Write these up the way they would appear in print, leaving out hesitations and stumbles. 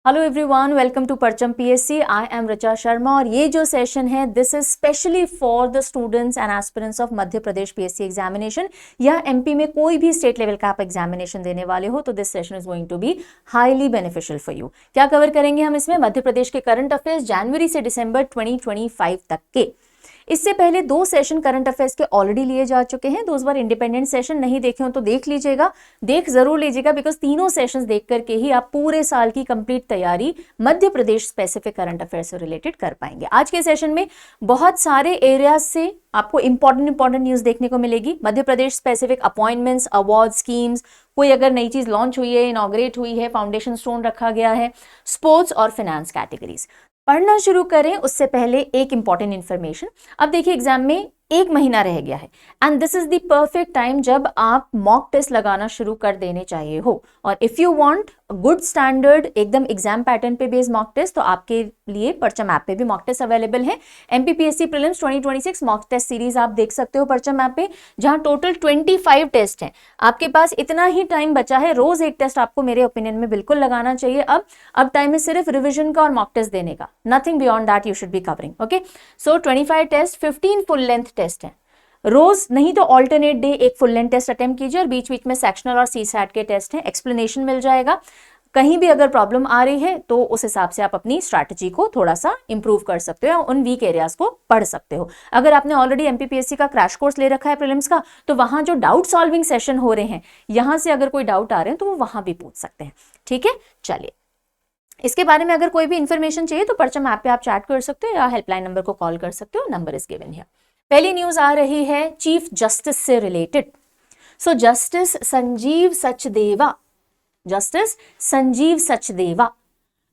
Hello everyone, welcome to परचम PSC. I am Richa Sharma और ये जो सेशन है this is specially for the students and aspirants of Madhya Pradesh PSC examination या MP में कोई भी स्टेट लेवल का आप एग्जामिनेशन देने वाले हो तो this session is going to be highly beneficial for you. क्या कवर करेंगे हम इसमें? मध्य प्रदेश के करंट अफेयर्स जनवरी से दिसंबर 2025 तक के। इससे पहले 2 सेशन करंट अफेयर्स के ऑलरेडी लिए जा चुके हैं। 2 बार इंडिपेंडेंट सेशन नहीं देखे हो तो देख लीजिएगा, देख जरूर लीजिएगा, बिकॉज तीनों सेशंस देख करके ही आप पूरे साल की कंप्लीट तैयारी Madhya Pradesh specific current affairs से रिलेटेड कर पाएंगे। आज के सेशन में बहुत सारे एरियाज से आपको इंपॉर्टेंट न्यूज देखने को मिलेगी। Madhya Pradesh specific appointments, award schemes, कोई अगर नई चीज लॉन्च हुई है, इनॉग्रेट हुई है, फाउंडेशन स्टोन रखा गया है, स्पोर्ट्स और फाइनेंस कैटेगरीज। पढ़ना शुरू करें उससे पहले एक इंपॉर्टेंट इंफॉर्मेशन। अब देखिए एग्जाम में 1 महीना रह गया है and this is the perfect time जब आप मॉक टेस्ट लगाना शुरू कर देने चाहिए हो। और if you want good standard एकदम एग्जाम पैटर्न पे बेस्ड मॉक टेस्ट तो आपके लिए परचम ऐप पे भी मॉक टेस्ट अवेलेबल है। MPPSC prelims 2026 mock test series आप देख सकते हो परचम ऐप पे, जहां टोटल 25 टेस्ट हैं। आपके पास इतना ही टाइम बचा है, रोज एक टेस्ट आपको मेरे ओपिनियन में बिल्कुल लगाना चाहिए। अब टाइम है सिर्फ रिविजन का और मॉक टेस्ट देने का, nothing beyond that you should be covering. Okay, so 25 test, 15 full length test है रोज, नहीं तो ऑल्टरनेट डे एक फुल लेंथ टेस्ट अटेम्प्ट कीजिए और बीच बीच में सेक्शनल और सीसैट के टेस्ट हैं। एक्सप्लेनेशन मिल जाएगा, कहीं भी अगर प्रॉब्लम आ रही है तो उस हिसाब से आप अपनी स्ट्रैटेजी को थोड़ा सा इंप्रूव कर सकते हो या उन वीक एरियाज को पढ़ सकते हो। अगर आपने ऑलरेडी एमपीपीएससी का क्रैश कोर्स ले रखा है प्रीलिम्स का, तो वहां जो डाउट सॉल्विंग सेशन हो रहे हैं, यहां से अगर कोई डाउट आ रहे हैं तो वो वहां भी पूछ सकते हैं। ठीक है, चलिए इसके बारे में अगर कोई भी इंफॉर्मेशन चाहिए तो परचम ऐप पे आप चैट कर सकते हो या हेल्पलाइन नंबर को कॉल कर सकते हो, नंबर इज गिवन हियर। पहली न्यूज आ रही है चीफ जस्टिस से related. So justice Sanjeev Sachdeva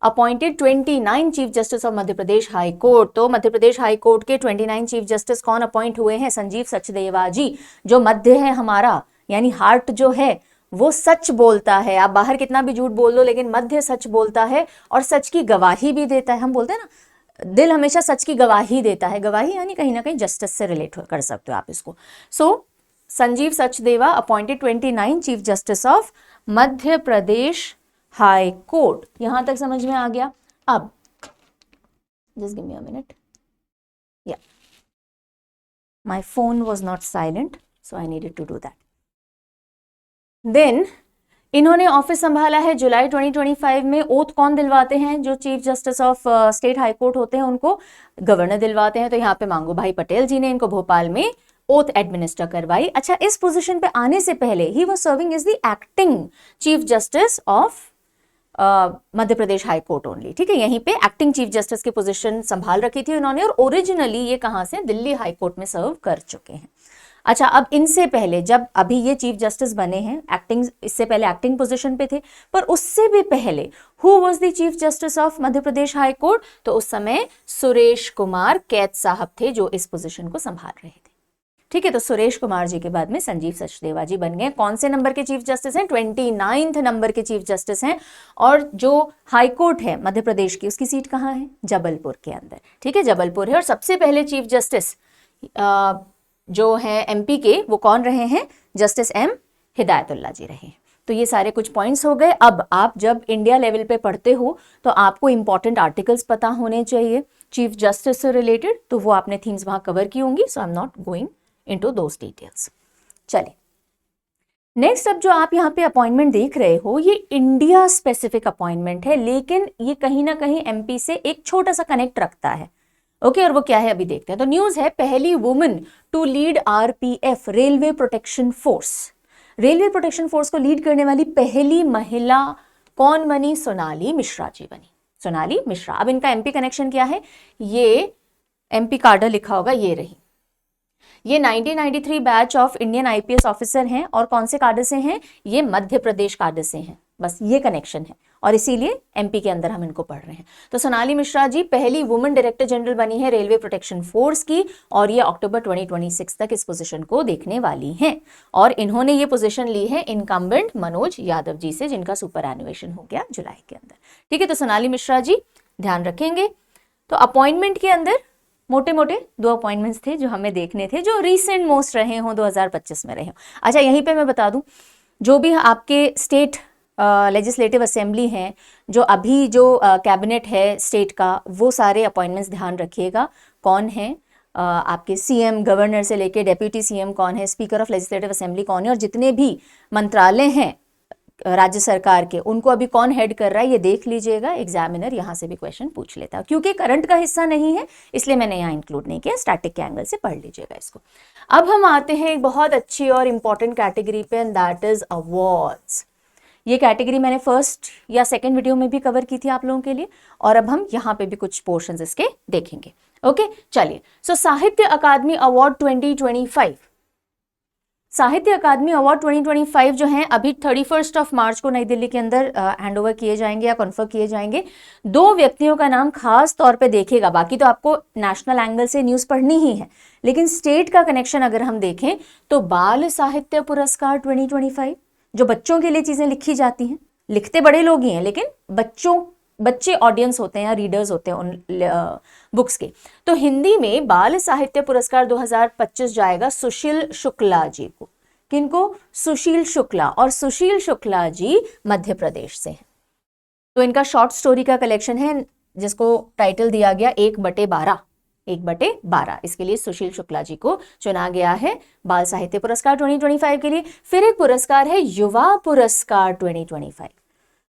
appointed 29 chief justice of Madhya Pradesh high court. तो मध्य प्रदेश हाई कोर्ट के 29 चीफ जस्टिस कौन अपॉइंट हुए हैं? संजीव सचदेवा जी। जो मध्य है हमारा, यानी हार्ट जो है वो सच बोलता है। आप बाहर कितना भी झूठ बोल दो लेकिन मध्य सच बोलता है और सच की गवाही भी देता है। हम बोलते हैं ना, दिल हमेशा सच की गवाही देता है। गवाही यानी कहीं ना कहीं जस्टिस से रिलेट कर सकते हो आप इसको। So Sanjeev Sachdeva appointed 29 chief justice of Madhya Pradesh high court. यहां तक समझ में आ गया। अब just give me a minute, या my phone was not silent so I needed to do that. Then इन्होंने ऑफिस संभाला है जुलाई 2025 में। ओथ कौन दिलवाते हैं? जो chief justice of state high court होते हैं उनको गवर्नर दिलवाते हैं। तो यहाँ पे मांगू भाई पटेल जी ने इनको भोपाल में ओथ एडमिनिस्टर करवाई। अच्छा, इस पोजीशन पे आने से पहले ही वो serving is the acting chief justice of Madhya Pradesh high court only. ठीक है, यहीं पे एक्टिंग चीफ जस्टिस की पोजीशन संभाल रखी थी उन्होंने और ओरिजिनली ये कहां से? दिल्ली हाई कोर्ट में सर्व कर चुके हैं। अच्छा, अब इनसे पहले जब अभी ये चीफ जस्टिस बने हैं, एक्टिंग, इससे पहले एक्टिंग पोजीशन पे थे, पर उससे भी पहले who was the chief justice of Madhya Pradesh high court? तो उस समय सुरेश कुमार कैद साहब थे जो इस पोजीशन को संभाल रहे थे। ठीक है, तो सुरेश कुमार जी के बाद में संजीव सचदेवा जी बन गए। कौन से नंबर के चीफ जस्टिस हैं? 29 नंबर के चीफ जस्टिस हैं। और जो हाई कोर्ट है मध्य प्रदेश की, उसकी सीट कहाँ है? जबलपुर के अंदर। ठीक है, जबलपुर है। और सबसे पहले चीफ जस्टिस जो है एमपी के, वो कौन रहे हैं? जस्टिस एम हिदायतुल्लाह जी रहे। तो ये सारे कुछ पॉइंट्स हो गए। अब आप जब इंडिया लेवल पे पढ़ते हो तो आपको इंपॉर्टेंट आर्टिकल्स पता होने चाहिए चीफ जस्टिस से रिलेटेड, तो वो आपने थीम्स वहां कवर की होंगी। So I am not going into those details. चलिए नेक्स्ट, अब जो आप यहाँ पे अपॉइंटमेंट देख रहे हो ये इंडिया स्पेसिफिक अपॉइंटमेंट है, लेकिन ये कहीं ना कहीं एमपी से एक छोटा सा कनेक्ट रखता है। ओके, और वो क्या है अभी देखते हैं। तो न्यूज है पहली woman to lead RPF railway protection force. Railway protection force को लीड करने वाली पहली महिला कौन बनी? सोनाली मिश्रा जी बनी। सोनाली मिश्रा। अब इनका एमपी कनेक्शन क्या है? ये एमपी कार्डर लिखा होगा, ये रही। ये 1993 batch of Indian IPS officer हैं और कौन से कार्डर से हैं? ये मध्य प्रदेश कार्डर से हैं। बस ये कनेक्शन है और इसीलिए एमपी के अंदर हम इनको पढ़ रहे हैं। तो सोनाली मिश्रा जी पहली वुमेन डायरेक्टर जनरल बनी है रेलवे प्रोटेक्शन फोर्स की और ये अक्टूबर 2026 तक इस पोजीशन को देखने वाली हैं। और इन्होंने ये पोजीशन ली है इनकम्बेंट मनोज यादव जी से, जिनका सुपर एनुएशन हो गया जुलाई के अंदर। ठीक है, तो सोनाली मिश्रा जी ध्यान रखेंगे। तो अपॉइंटमेंट के अंदर मोटे मोटे 2 अपॉइंटमेंट्स थे जो हमें देखने थे, जो रीसेंट मोस्ट रहे हों, 2025 में रहे हों। अच्छा, यहीं पे मैं बता दूं, जो भी आपके स्टेट लेजिस्लेटिव असेंबली हैं, जो अभी जो कैबिनेट है स्टेट का, वो सारे अपॉइंटमेंट्स ध्यान रखिएगा। कौन है आपके सीएम, गवर्नर से लेके डेप्यूटी सीएम कौन है, स्पीकर ऑफ लेजिस्लेटिव असेंबली कौन है, और जितने भी मंत्रालय हैं राज्य सरकार के, उनको अभी कौन हेड कर रहा है ये देख लीजिएगा। एग्जामिनर यहाँ से भी क्वेश्चन पूछ लेता है। क्योंकि करंट का हिस्सा नहीं है इसलिए मैंने यहाँ इंक्लूड नहीं किया, स्टैटिक के एंगल से पढ़ लीजिएगा इसको। अब हम आते हैं एक बहुत अच्छी और इंपॉर्टेंट कैटेगरी पे, एंड दैट इज अवार्ड्स। ये कैटेगरी मैंने फर्स्ट या सेकंड वीडियो में भी कवर की थी आप लोगों के लिए, और अब हम यहाँ पे भी कुछ पोर्शंस इसके देखेंगे। ओके चलिए, सो साहित्य अकादमी अवार्ड 2025, साहित्य अकादमी अवार्ड 2025 जो हैं अभी 31 मार्च को नई दिल्ली के अंदर हैंड ओवर किए जाएंगे या कन्फर्म किए जाएंगे। 2 व्यक्तियों का नाम खास तौर पे देखिएगा, बाकी तो आपको नेशनल एंगल से न्यूज पढ़नी ही है, लेकिन स्टेट का कनेक्शन अगर हम देखें तो बाल साहित्य पुरस्कार 2025, जो बच्चों के लिए चीजें लिखी जाती हैं, लिखते बड़े लोग ही हैं लेकिन बच्चे ऑडियंस होते हैं या रीडर्स होते हैं उन बुक्स के, तो हिंदी में बाल साहित्य पुरस्कार 2025 जाएगा सुशील शुक्ला जी को। किनको? सुशील शुक्ला, और सुशील शुक्ला जी मध्य प्रदेश से हैं। तो इनका शॉर्ट स्टोरी का कलेक्शन है जिसको टाइटल दिया गया 1/12, 1/12। इसके लिए सुशील शुक्ला जी को चुना गया है बाल साहित्य पुरस्कार 2025 के लिए। फिर एक पुरस्कार है युवा पुरस्कार 2025,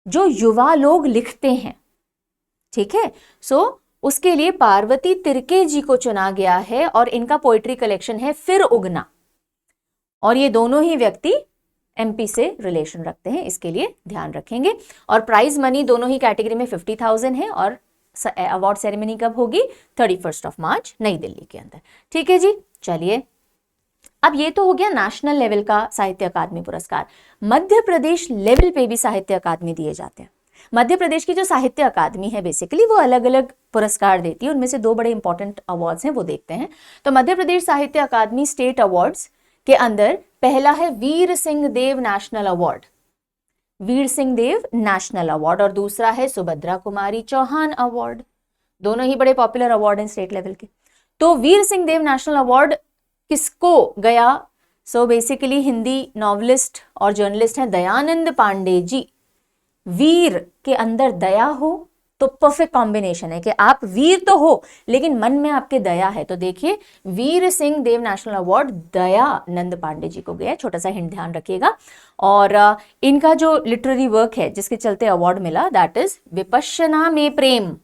जो युवा लोग लिखते हैं, ठीक है। सो उसके लिए पार्वती तिर्के जी को चुना गया है, और इनका पोएट्री कलेक्शन है फिर उगना, और ये दोनों ही व्यक्ति एमपी से रिलेशन रखते हैं, इसके लिए ध्यान रखेंगे। और प्राइज मनी दोनों ही कैटेगरी में 50,000 है, और अवार्ड सेरेमनी कब होगी? 31 मार्च नई दिल्ली के अंदर, ठीक है जी। चलिए, अब ये तो हो गया नेशनल लेवल का साहित्य अकादमी पुरस्कार। मध्य प्रदेश लेवल पे भी साहित्य अकादमी दिए जाते हैं। मध्य प्रदेश की जो साहित्य अकादमी है बेसिकली वो अलग अलग पुरस्कार देती है, उनमें से 2 बड़े इंपॉर्टेंट अवार्ड्स हैं, वो देखते हैं। तो मध्य प्रदेश साहित्य अकादमी स्टेट अवार्ड्स के अंदर पहला है वीर सिंह देव नेशनल अवार्ड, वीर सिंह देव नेशनल अवार्ड, और दूसरा है सुभद्रा कुमारी चौहान अवार्ड। दोनों ही बड़े पॉपुलर अवार्ड हैं स्टेट लेवल के। तो वीर सिंह देव नेशनल अवार्ड किसको गया? सो बेसिकली हिंदी नॉवलिस्ट और जर्नलिस्ट हैं दयानंद पांडे जी। वीर के अंदर दया हो तो परफेक्ट कॉम्बिनेशन है कि आप वीर तो हो लेकिन मन में आपके दया है। तो देखिए, वीर सिंह देव नेशनल अवार्ड दयानंद पांडे जी को गया। छोटा सा हिंट ध्यान रखिएगा। और इनका जो लिटरेरी वर्क है जिसके चलते अवार्ड मिला, दैट इज विपश्यना में प्रेम।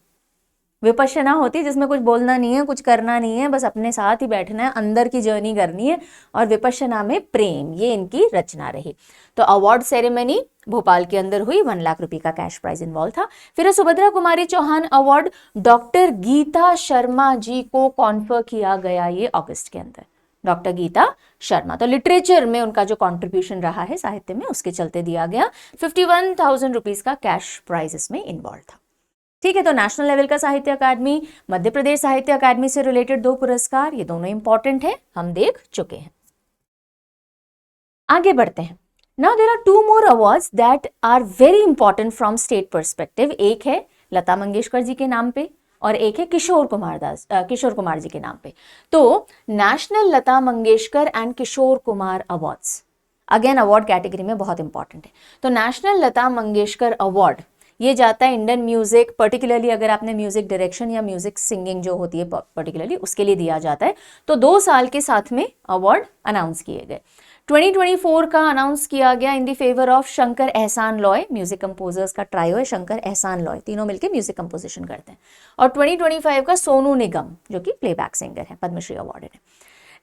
विपश्यना होती है जिसमें कुछ बोलना नहीं है, कुछ करना नहीं है, बस अपने साथ ही बैठना है, अंदर की जर्नी करनी है, और विपश्यना में प्रेम, ये इनकी रचना रही। तो अवार्ड सेरेमनी भोपाल के अंदर हुई, 1 लाख रुपए का कैश प्राइज इन्वॉल्व था। फिर सुभद्रा कुमारी चौहान अवार्ड डॉक्टर गीता शर्मा जी को कॉन्फर किया गया ये अगस्त के अंदर, डॉक्टर गीता शर्मा। तो लिटरेचर में उनका जो कॉन्ट्रीब्यूशन रहा है साहित्य में, उसके चलते दिया गया 51,000 रुपीज का कैश प्राइज इसमें इन्वॉल्व था। ठीक है, तो नेशनल लेवल का साहित्य अकादमी, मध्य प्रदेश साहित्य अकादमी से रिलेटेड 2 पुरस्कार, ये दोनों इंपॉर्टेंट है, हम देख चुके हैं। आगे बढ़ते हैं। Now there are 2 more awards that are very important from state perspective. एक है लता मंगेशकर जी के नाम पे, और एक है किशोर कुमार जी के नाम पे। तो national Lata Mangeshkar and Kishore Kumar awards, again award category में बहुत इंपॉर्टेंट है। तो नेशनल लता मंगेशकर अवार्ड ये जाता है इंडियन म्यूजिक, पर्टिकुलरली अगर आपने म्यूजिक डायरेक्शन या म्यूजिक सिंगिंग जो होती है पर्टिकुलरली उसके लिए दिया जाता है। तो 2 साल के साथ में अवार्ड अनाउंस किए गए। 2024 का अनाउंस किया गया in the favour of Shankar एहसान लॉय। म्यूजिक कंपोजर्स का ट्रायो है शंकर एहसान लॉय, तीनों मिलकर म्यूजिक कंपोजिशन करते हैं। और 2025 का सोनू निगम जो कि प्लेबैक सिंगर है, पद्मश्री अवार्ड है।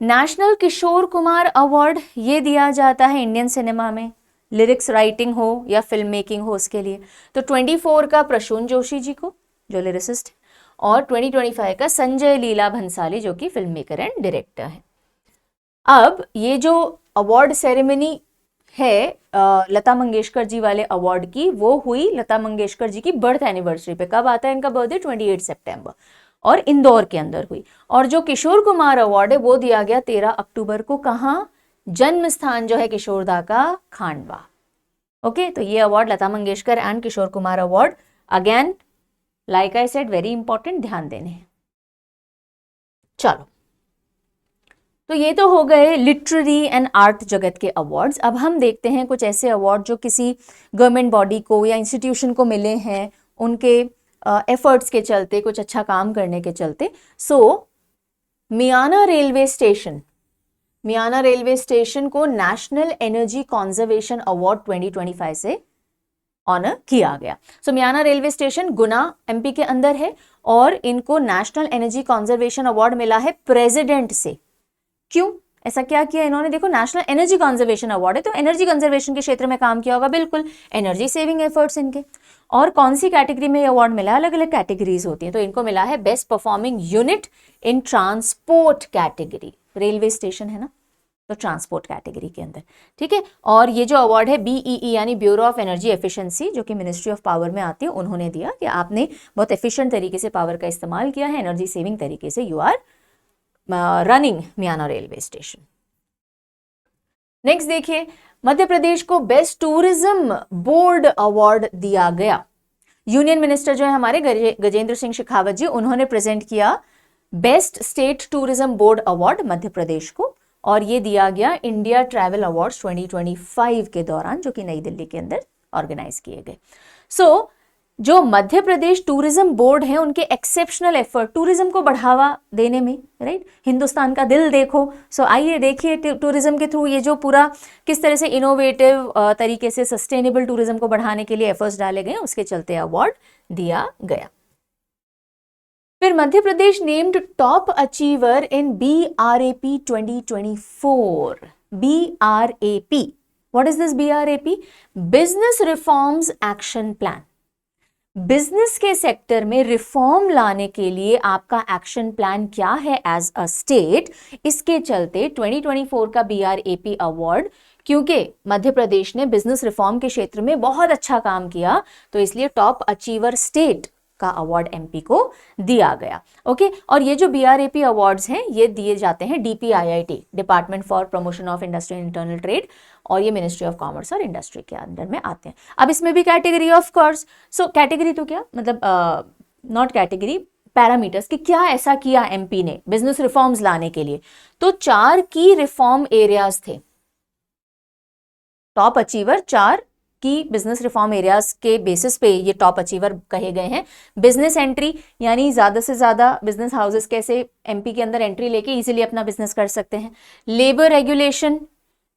नेशनल किशोर कुमार अवार्ड ये दिया जाता है इंडियन सिनेमा में, लिरिक्स राइटिंग हो या फिल्म मेकिंग हो उसके लिए। तो 24 का प्रसून जोशी जी को जो लिरिसिस्ट है, और 2025 का संजय लीला भंसाली जो कि फिल्म मेकर एंड डायरेक्टर है। अब ये जो अवार्ड सेरेमनी है लता मंगेशकर जी वाले अवार्ड की, वो हुई लता मंगेशकर जी की बर्थ एनिवर्सरी पे। कब आता है इनका बर्थडे? 28 सितंबर, और इंदौर के अंदर हुई। और जो किशोर कुमार अवार्ड है वो दिया गया 13 अक्टूबर को। कहाँ? जन्म स्थान जो है किशोरदा का खांडवा। ओके, तो ये award Lata Mangeshkar and Kishore Kumar award, again like I said very important, ध्यान देने हैं। चलो, तो ये तो हो गए लिटरेरी एंड आर्ट जगत के अवार्ड्स। अब हम देखते हैं कुछ ऐसे अवार्ड जो किसी गवर्नमेंट बॉडी को या इंस्टीट्यूशन को मिले हैं उनके एफर्ट्स के चलते, कुछ अच्छा काम करने के चलते। मियाना रेलवे स्टेशन को नेशनल एनर्जी कंजर्वेशन अवार्ड 2025 से ऑनर किया गया। मियाना रेलवे स्टेशन गुना एमपी के अंदर है और इनको नेशनल एनर्जी कंजर्वेशन अवार्ड मिला है प्रेसिडेंट से। क्यों ऐसा क्या किया इन्होंने? देखो, नेशनल एनर्जी कंजर्वेशन अवार्ड है तो एनर्जी कंजर्वेशन के क्षेत्र में काम किया होगा, बिल्कुल एनर्जी सेविंग एफर्ट्स इनके। और कौन सी कैटेगरी में ये अवार्ड मिला है? अलग अलग कैटेगरीज होती हैं, तो इनको मिला है best performing unit in transport category. Railway station है ना, तो ट्रांसपोर्ट कैटेगरी के अंदर, ठीक है। और ये जो अवार्ड है BEE यानी ब्यूरो ऑफ एनर्जी एफिशिएंसी, जो कि मिनिस्ट्री ऑफ पावर में आती है, उन्होंने दिया कि आपने बहुत एफिशिएंट तरीके से पावर का इस्तेमाल किया है, एनर्जी सेविंग तरीके से you are running Miyana railway station. Next देखिए, मध्य प्रदेश को बेस्ट टूरिज्म बोर्ड अवार्ड दिया गया। यूनियन मिनिस्टर जो है हमारे गजेंद्र सिंह शेखावत जी, उन्होंने प्रेजेंट किया best state tourism board award Madhya Pradesh को, और ये दिया गया इंडिया ट्रैवल अवार्ड्स 2025 के दौरान, जो कि नई दिल्ली के अंदर ऑर्गेनाइज किए गए। जो मध्य प्रदेश टूरिज्म बोर्ड है, उनके एक्सेप्शनल एफर्ट टूरिज्म को बढ़ावा देने में, राइट, हिंदुस्तान का दिल देखो। आइए देखिए टूरिज्म के थ्रू ये जो पूरा किस तरह से इनोवेटिव तरीके से सस्टेनेबल टूरिज्म को बढ़ाने के लिए एफर्ट्स डाले गए, उसके चलते अवार्ड दिया गया। फिर Madhya Pradesh named top achiever in BRAP 2024। BRAP, what is this BRAP? Business reforms action plan. Business के सेक्टर में रिफॉर्म लाने के लिए आपका एक्शन प्लान क्या है एज अ स्टेट, इसके चलते 2024 का BRAP अवार्ड, क्योंकि मध्य प्रदेश ने बिजनेस रिफॉर्म के क्षेत्र में बहुत अच्छा काम किया, तो इसलिए टॉप अचीवर स्टेट का अवार्ड एमपी को दिया गया। ओके, और ये जो BRAP अवार्ड्स हैं ये दिए जाते हैं DPIIT, department for promotion of industry and internal trade, और ये मिनिस्ट्री ऑफ कॉमर्स और इंडस्ट्री के अंडर में आते हैं। अब इसमें भी कैटेगरी ऑफ कोर्स, कैटेगरी तो क्या मतलब, नॉट कैटेगरी, पैरामीटर्स कि क्या ऐसा किया एमपी ने बिजनेस रिफॉर्म्स लाने के लिए। तो 4 की रिफॉर्म एरियाज थे, टॉप अचीवर 4 की बिजनेस रिफॉर्म एरियाज के बेसिस पे ये टॉप अचीवर कहे गए हैं। बिजनेस एंट्री, यानी ज्यादा से ज्यादा बिजनेस हाउसेस कैसे एमपी के अंदर एंट्री लेके इजीली अपना बिजनेस कर सकते हैं। Labour regulation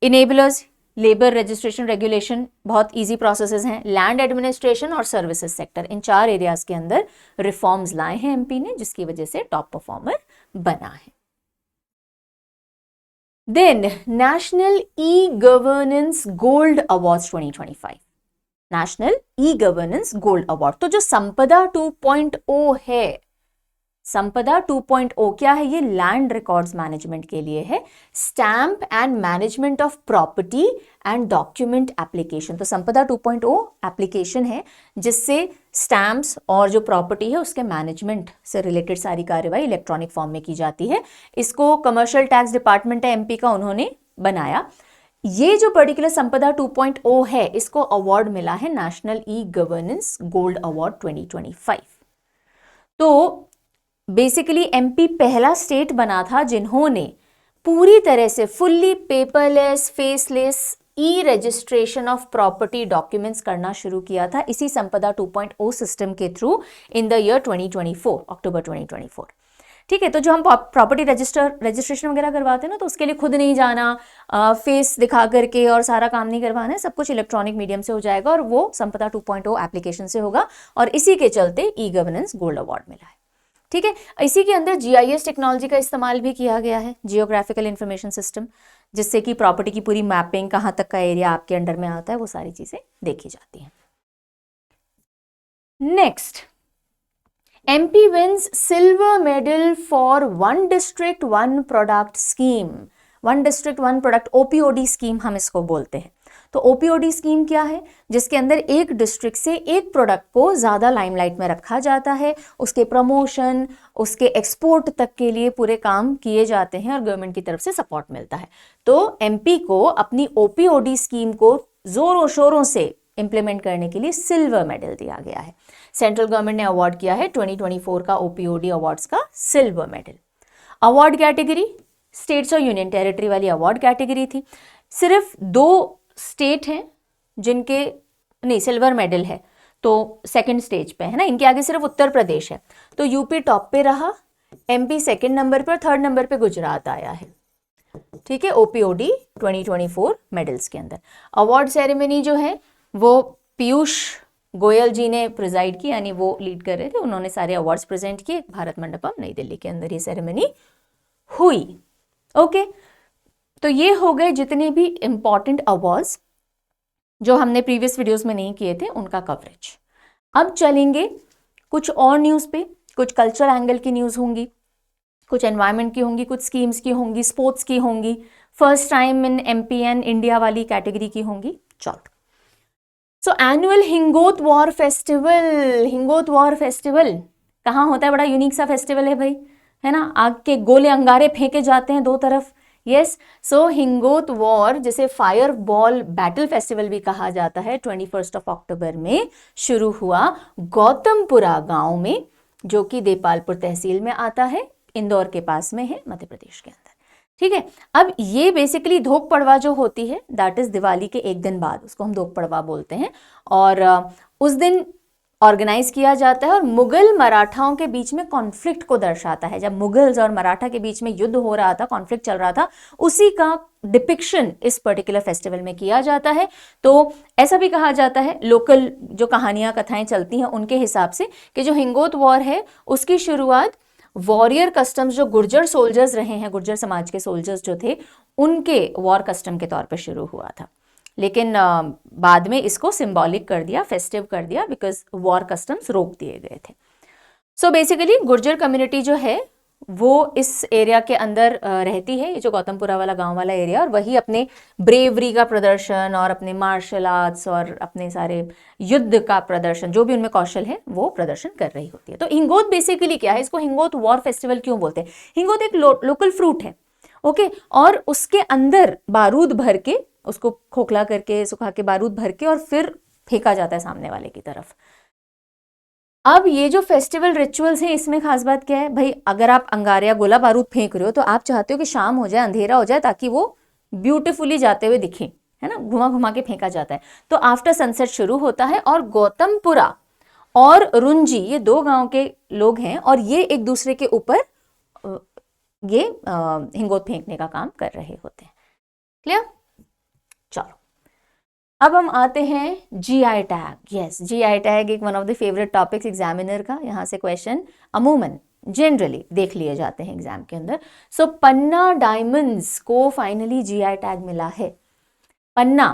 enablers, labour registration regulation बहुत इजी प्रोसेसेस हैं। लैंड एडमिनिस्ट्रेशन और सर्विसेज सेक्टर, इन 4 एरियाज के अंदर रिफॉर्म्स लाए हैं एमपी ने, जिसकी वजह से टॉप परफॉर्मर बना है। Then national e governance gold awards 2025, national e governance gold award. तो जो संपदा 2.0 है, संपदा 2.0 क्या है? ये लैंड रिकॉर्ड्स मैनेजमेंट के लिए है, stamp and management of property and document application. तो संपदा 2.0 एप्लीकेशन है जिससे स्टैम्प्स और जो प्रॉपर्टी है उसके मैनेजमेंट से रिलेटेड सारी कार्यवाही इलेक्ट्रॉनिक फॉर्म में की जाती है। इसको कमर्शियल टैक्स डिपार्टमेंट है एमपी का, उन्होंने बनाया। ये जो पर्टिकुलर संपदा 2.0 है, इसको अवार्ड मिला है national e governance gold award 2025। तो बेसिकली एमपी पहला स्टेट बना था जिन्होंने पूरी तरह से fully paperless, faceless E registration of property documents करना शुरू किया था इसी संपदा 2.0 सिस्टम के थ्रू इन द ईयर 2024, अक्टूबर 2024। ठीक है, तो जो हम प्रॉपर्टी रजिस्ट्रेशन वगैरह करवाते हैं ना, तो उसके लिए खुद नहीं जाना, फेस दिखा करके और सारा काम नहीं करवाना है, सब कुछ इलेक्ट्रॉनिक मीडियम से हो जाएगा और वो संपदा 2.0 एप्लीकेशन से होगा, और इसी के चलते ई गवर्नेंस गोल्ड अवार्ड मिला है। ठीक है, इसी के अंदर GIS टेक्नोलॉजी का इस्तेमाल भी किया गया है, जियोग्राफिकल इंफॉर्मेशन सिस्टम, जिससे कि प्रॉपर्टी की पूरी मैपिंग, कहां तक का एरिया आपके अंडर में आता है, वो सारी चीजें देखी जाती हैं। Next, MP wins silver medal for one district one product scheme। One district one product, OPOD scheme हम इसको बोलते हैं। तो OPOD स्कीम क्या है? जिसके अंदर एक डिस्ट्रिक्ट से एक प्रोडक्ट को ज़्यादा लाइमलाइट में रखा जाता है, उसके प्रमोशन, उसके एक्सपोर्ट तक के लिए पूरे काम किए जाते हैं और गवर्नमेंट की तरफ से सपोर्ट मिलता है। तो MP को अपनी OPOD स्कीम को जोरों शोरों से इंप्लीमेंट करने के लिए सिल्वर मेडल दिया गया है। सेंट्रल गवर्नमेंट ने अवार्ड किया है 2024 का OPOD अवार्ड्स का silver medal. Award category states और यूनियन टेरिटरी वाली अवार्ड कैटेगरी थी। सिर्फ 2 स्टेट हैं जिनके नहीं सिल्वर मेडल है, तो सेकंड स्टेज पे है ना, इनके आगे सिर्फ उत्तर प्रदेश है। तो यूपी टॉप पे रहा, एमपी सेकंड नंबर पर, थर्ड नंबर पे गुजरात आया है। ठीक है, ओपीओडी 2024 मेडल्स के अंदर। अवार्ड सेरेमनी जो है वो पीयूष गोयल जी ने प्रिजाइड की, यानी वो लीड कर रहे थे, उन्होंने सारे अवार्ड्स प्रेजेंट किए भारत मंडपम नई दिल्ली के अंदर ये सेरेमनी हुई। ओके, तो ये हो गए जितने भी इंपॉर्टेंट अवार्ड्स जो हमने प्रीवियस वीडियोस में नहीं किए थे उनका कवरेज। अब चलेंगे कुछ और न्यूज़ पे, कुछ कल्चरल एंगल की न्यूज़ होंगी, कुछ एनवायरनमेंट की होंगी, कुछ स्कीम्स की होंगी, स्पोर्ट्स की होंगी, फर्स्ट टाइम इन एमपीएन इंडिया वाली कैटेगरी की होंगी। चलो, so annual Hingot war festival. Hingot war festival कहाँ होता है? बड़ा यूनिक सा फेस्टिवल है भाई, है ना, आग के गोले अंगारे फेंके जाते हैं 2 तरफ। यस, सो हिंगोत वॉर जिसे फायर बॉल बैटल फेस्टिवल भी कहा जाता है 21 अक्टूबर में शुरू हुआ गौतमपुरा गांव में, जो कि देपालपुर तहसील में आता है, इंदौर के पास में है, मध्य प्रदेश के अंदर। ठीक है, अब ये बेसिकली धोक पड़वा जो होती है, दैट इज दिवाली के एक दिन बाद, उसको हम धोक पड़वा बोलते हैं, और उस दिन ऑर्गेनाइज किया जाता है और मुगल मराठाओं के बीच में कॉन्फ्लिक्ट को दर्शाता है। जब मुगल्स और मराठा के बीच में युद्ध हो रहा था, कॉन्फ्लिक्ट चल रहा था, उसी का डिपिक्शन इस पर्टिकुलर फेस्टिवल में किया जाता है। तो ऐसा भी कहा जाता है, लोकल जो कहानियां कथाएं चलती हैं उनके हिसाब से, कि जो हिंगोत वॉर है उसकी शुरुआत वॉरियर कस्टम्स, जो गुर्जर सोल्जर्स रहे हैं, गुर्जर समाज के सोल्जर्स जो थे, उनके वॉर कस्टम के तौर पर शुरू हुआ था। लेकिन बाद में इसको सिंबॉलिक कर दिया, फेस्टिव कर दिया, बिकॉज वॉर कस्टम्स रोक दिए गए थे। सो बेसिकली गुर्जर कम्युनिटी जो है वो इस एरिया के अंदर रहती है, ये जो गौतमपुरा वाला गांव वाला एरिया, और वही अपने ब्रेवरी का प्रदर्शन और अपने मार्शल आर्ट्स और अपने सारे युद्ध का प्रदर्शन, जो भी उनमें कौशल है, वो प्रदर्शन कर रही होती है। तो हिंगोत बेसिकली क्या है, इसको हिंगोत वॉर फेस्टिवल क्यों बोलते हैं? हिंगोत एक लोकल फ्रूट है, ओके, और उसके अंदर बारूद भर के, उसको खोखला करके सुखा के बारूद भर के और फिर फेंका जाता है सामने वाले की तरफ। अब ये जो फेस्टिवल रिचुअल्स हैं, इसमें खास बात क्या है भाई, अगर आप अंगारे या गोला बारूद फेंक रहे हो तो आप चाहते हो कि शाम हो जाए, अंधेरा हो जाए, ताकि वो ब्यूटीफुली जाते हुए दिखे, है ना, घुमा घुमा के फेंका जाता है। तो आफ्टर सनसेट शुरू होता है, और गौतमपुरा और रुंजी ये 2 गांव के लोग हैं, और ये एक दूसरे के ऊपर ये हिंगोत फेंकने का काम कर रहे होते हैं। क्लियर? चलो, अब हम आते हैं GI tag. Yes, GI tag एक one of the favourite topics examiner का, यहाँ से क्वेश्चन अमूमन जनरली देख लिए जाते हैं एग्जाम के अंदर। सो पन्ना डायमंड्स को फाइनली जीआई टैग मिला है। पन्ना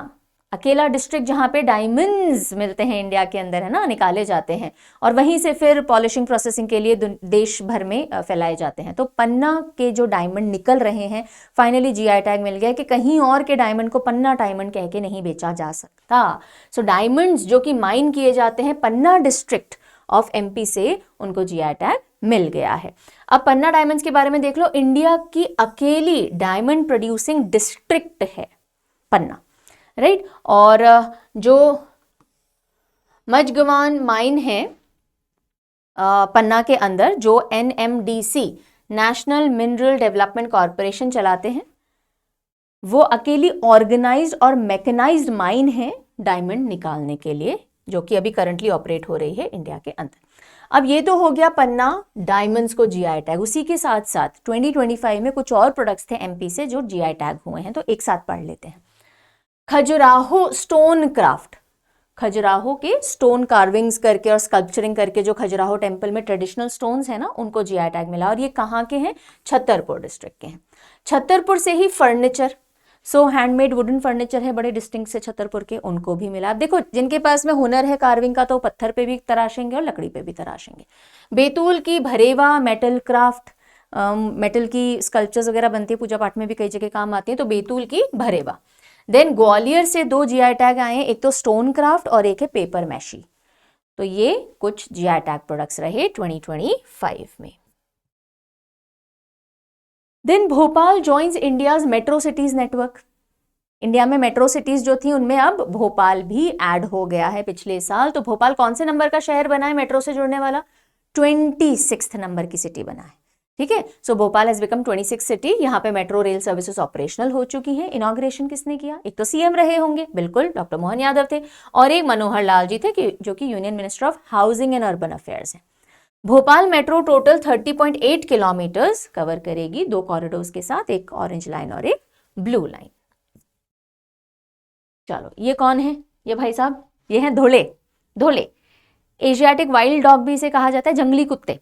अकेला डिस्ट्रिक्ट जहाँ पे डायमंड्स मिलते हैं इंडिया के अंदर, है ना, निकाले जाते हैं और वहीं से फिर पॉलिशिंग प्रोसेसिंग के लिए देश भर में फैलाए जाते हैं। तो पन्ना के जो डायमंड निकल रहे हैं, फाइनली जीआई टैग मिल गया कि कहीं और के डायमंड को पन्ना डायमंड कह के नहीं बेचा जा सकता। सो डायमंड्स जो कि माइन किए जाते हैं पन्ना डिस्ट्रिक्ट ऑफ एमपी से, उनको जीआई टैग मिल गया है। अब पन्ना डायमंड्स के बारे में देख लो, इंडिया की अकेली डायमंड प्रोड्यूसिंग डिस्ट्रिक्ट है पन्ना, राइट। और जो मजगवान माइन है पन्ना के अंदर, जो NMDC national mineral development corporation चलाते हैं, वो अकेली ऑर्गेनाइज्ड और मैकेनाइज्ड माइन है डायमंड निकालने के लिए, जो कि अभी करंटली ऑपरेट हो रही है इंडिया के अंदर। अब ये तो हो गया पन्ना डायमंड्स को जीआई टैग। उसी के साथ साथ 2025 में कुछ और प्रोडक्ट्स थे एमपी से जो जीआई टैग हुए हैं, तो एक साथ पढ़ लेते हैं। खजुराहो स्टोन क्राफ्ट, खजुराहो के स्टोन कार्विंग्स करके और स्कल्पचरिंग करके जो खजुराहो टेम्पल में ट्रेडिशनल स्टोन्स है ना, उनको जीआई टैग मिला। और ये कहाँ के हैं? छतरपुर डिस्ट्रिक्ट के हैं। छतरपुर से ही फर्नीचर, सो हैंडमेड वुडन फर्नीचर है बड़े डिस्टिंक्ट से छतरपुर के, उनको भी मिला। देखो जिनके पास में हुनर है कार्विंग का, तो पत्थर पे भी तराशेंगे और लकड़ी पे भी तराशेंगे। बैतूल की भरेवा मेटल क्राफ्ट, मेटल की स्कल्पचर्स वगैरह बनती है, पूजा पाठ में भी कई जगह काम आती है, तो बैतूल की भरेवा। देन ग्वालियर से 2 जीआई टैग आए हैं, एक तो स्टोन क्राफ्ट और एक है पेपर मैशी। तो ये कुछ जीआई टैग प्रोडक्ट्स रहे 2025 में। Then Bhopal joins India's metro cities network. India में मेट्रो सिटीज जो थी उनमें अब भोपाल भी ऐड हो गया है पिछले साल। तो भोपाल कौन से नंबर का शहर बना है मेट्रो से जुड़ने वाला? 26 नंबर की सिटी बना है। ठीक है। सो भोपाल हैज बिकम 26 सिटी। यहाँ पे मेट्रो रेल सर्विसेज ऑपरेशनल हो चुकी हैं। इनॉग्रेशन किसने किया? एक तो सीएम रहे होंगे, बिल्कुल डॉक्टर मोहन यादव थे, और एक मनोहर लाल जी थे जो कि union minister of housing and urban affairs हैं। Bhopal metro total 30.8 kilometres cover करेगी, 2 कॉरिडोर्स के साथ, एक ऑरेंज लाइन और एक ब्लू लाइन। चलो, ये कौन है? ये भाई साहब, ये हैं धोले। धोले एशियाटिक वाइल्ड डॉग भी इसे कहा जाता है, जंगली कुत्ते।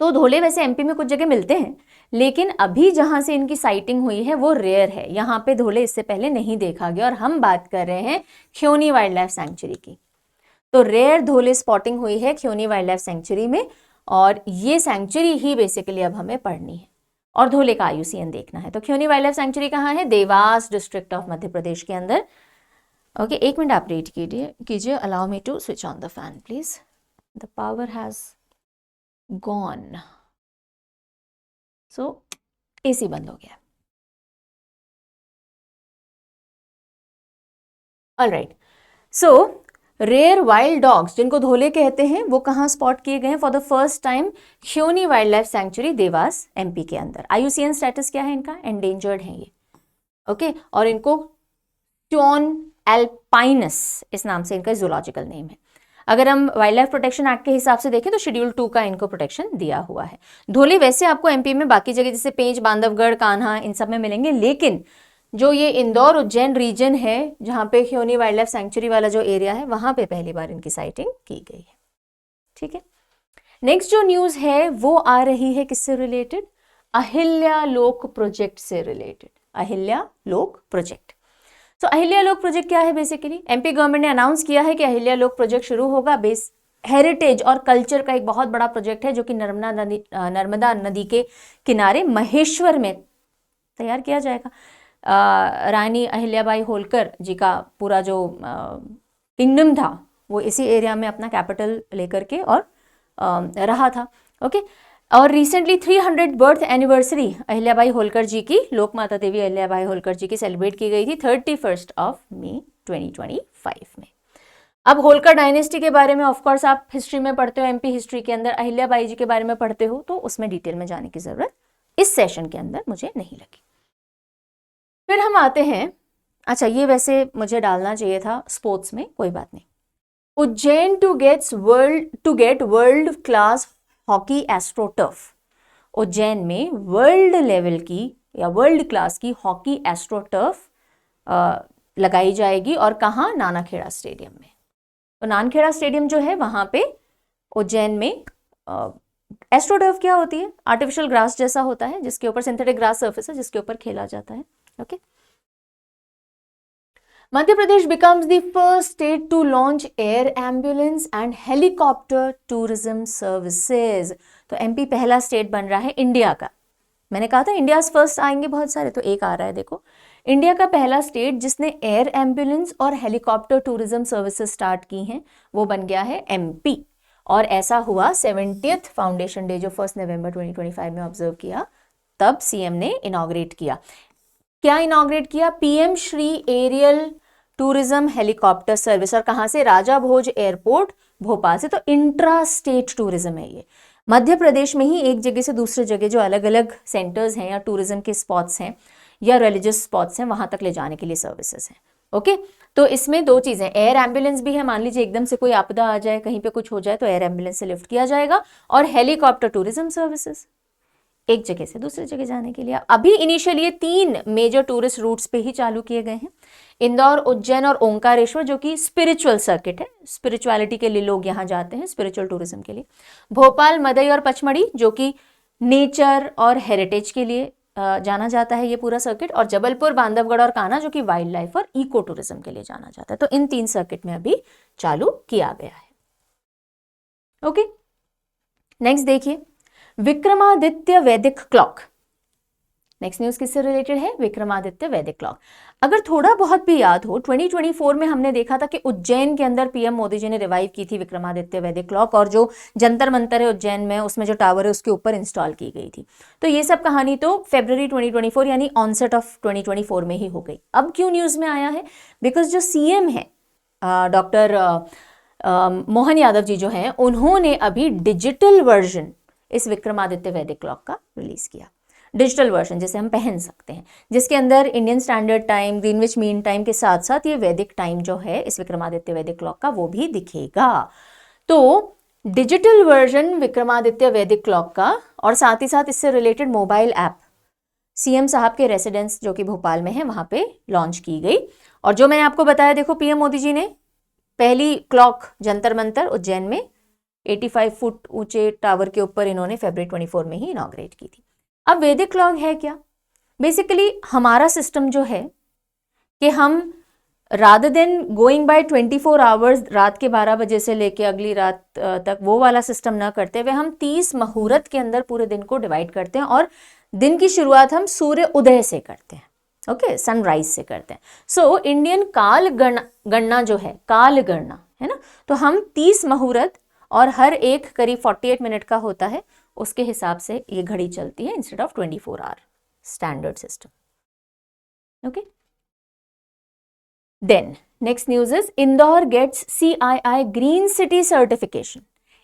तो धोले वैसे एमपी में कुछ जगह मिलते हैं, लेकिन अभी जहां से इनकी साइटिंग हुई है वो रेयर है। यहाँ पे धोले इससे पहले नहीं देखा गया, और हम बात कर रहे हैं ख्योनी वाइल्ड लाइफ सेंचुरी की। तो रेयर धोले स्पॉटिंग हुई है ख्योनी वाइल्ड लाइफ सेंचुरी में, और ये सेंचुरी ही बेसिकली अब हमें पढ़नी है और धोले का IUCN देखना है। तो ख्योनी वाइल्ड लाइफ सेंचुरी कहाँ है? देवास डिस्ट्रिक्ट ऑफ मध्य प्रदेश के अंदर। ओके, एक मिनट आप वेट कीजिए। Allow me to switch on the fan please, the power has gone. So AC बंद हो गया। Alright, so rare wild dogs जिनको धोले कहते हैं वो कहाँ स्पॉट किए गए हैं for the first time? Kheoni wildlife sanctuary, Dewas, MP के अंदर। IUCN स्टेटस क्या है इनका? एंडेंजर्ड है ये। ओके, और इनको ट्योन एल्पाइनस इस नाम से इनका जूलॉजिकल नेम है। अगर हम वाइल्ड लाइफ प्रोटेक्शन एक्ट के हिसाब से देखें तो शेड्यूल 2 का इनको प्रोटेक्शन दिया हुआ है। धोले वैसे आपको MP में बाकी जगह जैसे पेंच, बांधवगढ़, कान्हा, इन सब में मिलेंगे, लेकिन जो ये इंदौर उज्जैन रीजन है जहां पे ख्योनी वाइल्ड लाइफ सेंचुरी वाला जो एरिया है, वहां पे पहली बार इनकी साइटिंग की गई है। ठीक है, नेक्स्ट जो न्यूज है वो आ रही है किससे रिलेटेड? अहिल्यालोक प्रोजेक्ट से रिलेटेड। अहिल्यालोक प्रोजेक्ट। तो अहिल्यालोक प्रोजेक्ट क्या है? बेसिकली MP गवर्नमेंट ने अनाउंस किया है कि अहिल्यालोक प्रोजेक्ट शुरू होगा। बेस हेरिटेज और कल्चर का एक बहुत बड़ा प्रोजेक्ट है जो कि नर्मदा नदी के किनारे महेश्वर में तैयार किया जाएगा। रानी अहिल्याबाई होलकर जी का पूरा जो किंगडम था वो इसी एरिया में अपना कैपिटल लेकर के और रहा था। ओके, और recently 300 birth anniversary Ahilyabai Holkar ji की, लोक माता देवी अहिल्याबाई होलकर जी की सेलिब्रेट की गई थी 31 मई 2025 में। अब होलकर डायनेस्टी के बारे में ऑफकोर्स आप हिस्ट्री में पढ़ते हो, MP हिस्ट्री के अंदर अहिल्याबाई जी के बारे में पढ़ते हो, तो उसमें डिटेल में जाने की जरूरत इस सेशन के अंदर मुझे नहीं लगी। फिर हम आते हैं, अच्छा ये वैसे मुझे डालना चाहिए था स्पोर्ट्स में, कोई बात नहीं। Ujjain to get world class hockey astroturf. Ujjain में वर्ल्ड लेवल की या वर्ल्ड क्लास की हॉकी एस्ट्रोटर्फ लगाई जाएगी, और कहाँ? नानाखेड़ा स्टेडियम में। तो नानखेड़ा स्टेडियम जो है वहां पे उज्जैन में एस्ट्रोटर्फ क्या होती है? आर्टिफिशियल ग्रास जैसा होता है जिसके ऊपर, सिंथेटिक ग्रास सर्फेस है जिसके ऊपर खेला जाता है। Okay, Madhya Pradesh becomes the first state to launch air ambulance and helicopter tourism services। तो MP पहला स्टेट बन रहा है इंडिया का। मैंने कहा था इंडिया फर्स्ट आएंगे बहुत सारे, तो एक आ रहा है देखो, इंडिया का पहला स्टेट जिसने एयर एम्बुलेंस और हेलीकॉप्टर टूरिज्म सर्विसेज स्टार्ट की हैं वो बन गया है MP। और ऐसा हुआ 70th फाउंडेशन डे जो 1 नवंबर 2025 में ऑब्जर्व किया, तब CM ने इनॉग्रेट किया। क्या इनॉग्रेट किया? PM Shri aerial tourism helicopter service. और कहां से? राजा भोज एयरपोर्ट भोपाल से। तो इंट्रा स्टेट टूरिज्म है ये, मध्य प्रदेश में ही एक जगह से दूसरे जगह जो अलग अलग सेंटर्स हैं या टूरिज्म के स्पॉट्स हैं या रिलीजियस स्पॉट्स हैं वहां तक ले जाने के लिए सर्विसेज हैं। ओके, तो इसमें 2 चीजें, एयर एम्बुलेंस भी है, मान लीजिए एकदम से कोई आपदा आ जाए, कहीं पे कुछ हो जाए तो एयर एम्बुलेंस से लिफ्ट किया जाएगा, और हेलीकॉप्टर टूरिज्म सर्विसेज एक जगह से दूसरी जगह जाने के लिए। अभी इनिशियली ये 3 मेजर टूरिस्ट रूट्स पे ही चालू किए गए हैं, इंदौर, उज्जैन और ओंकारेश्वर, जो कि स्पिरिचुअल सर्किट है, स्पिरिचुअलिटी के लिए लोग यहाँ जाते हैं, स्पिरिचुअल टूरिज्म के लिए। भोपाल, मदई और पचमढ़ी जो कि नेचर और हेरिटेज के लिए जाना जाता है ये पूरा सर्किट, और जबलपुर, बांधवगढ़ और कान्हा जो कि वाइल्ड लाइफ और इको टूरिज्म के लिए जाना जाता है। तो इन 3 सर्किट में अभी चालू किया गया है। ओके, नेक्स्ट देखिए, विक्रमादित्य वैदिक क्लॉक। नेक्स्ट न्यूज किससे रिलेटेड है? विक्रमादित्य वैदिक क्लॉक। अगर थोड़ा बहुत भी याद हो, 2024 में हमने देखा था कि उज्जैन के अंदर PM मोदी जी ने रिवाइव की थी विक्रमादित्य वैदिक क्लॉक, और जो जंतर मंतर है उज्जैन में, उसमें जो टावर है उसके ऊपर इंस्टॉल की गई थी। तो ये सब कहानी तो फरवरी 2024 यानी ऑनसेट ऑफ 2024 में ही हो गई। अब क्यों न्यूज में आया है? बिकॉज जो CM है डॉक्टर मोहन यादव जी जो हैं, उन्होंने अभी डिजिटल वर्जन इस विक्रमादित्य वैदिक क्लॉक का रिलीज किया। डिजिटल वर्जन जिसे हम पहन सकते हैं, जिसके अंदर Indian standard time, Greenwich mean time के साथ साथ ये वैदिक टाइम जो है इस विक्रमादित्य वैदिक क्लॉक का वो भी दिखेगा। तो डिजिटल वर्जन विक्रमादित्य वैदिक क्लॉक का और साथ ही साथ इससे रिलेटेड मोबाइल ऐप सीएम साहब के रेसिडेंस जो कि भोपाल में है वहां पे लॉन्च की गई। और जो मैंने आपको बताया, देखो पीएम मोदी जी ने पहली क्लॉक जंतर मंतर उज्जैन में 85 फुट ऊंचे टावर के ऊपर इन्होंने फरवरी 24 में ही इनॉग्रेट की थी। अब वैदिक क्लॉक है क्या? बेसिकली हमारा सिस्टम जो है कि हम rather than going by 24 hours, रात के 12 बजे से लेके अगली रात तक वो वाला सिस्टम ना करते हुए हम 30 मुहूर्त के अंदर पूरे दिन को डिवाइड करते हैं और दिन की शुरुआत हम सूर्य उदय से करते हैं, ओके, सनराइज से करते हैं। सो इंडियन काल गणना जो है, काल गणना है ना, तो हम 30 मुहूर्त और हर एक करीब 48 मिनट का होता है, उसके हिसाब से ये घड़ी चलती है instead of 24 hour standard system. Okay, then next news is Indore gets CII green city certification.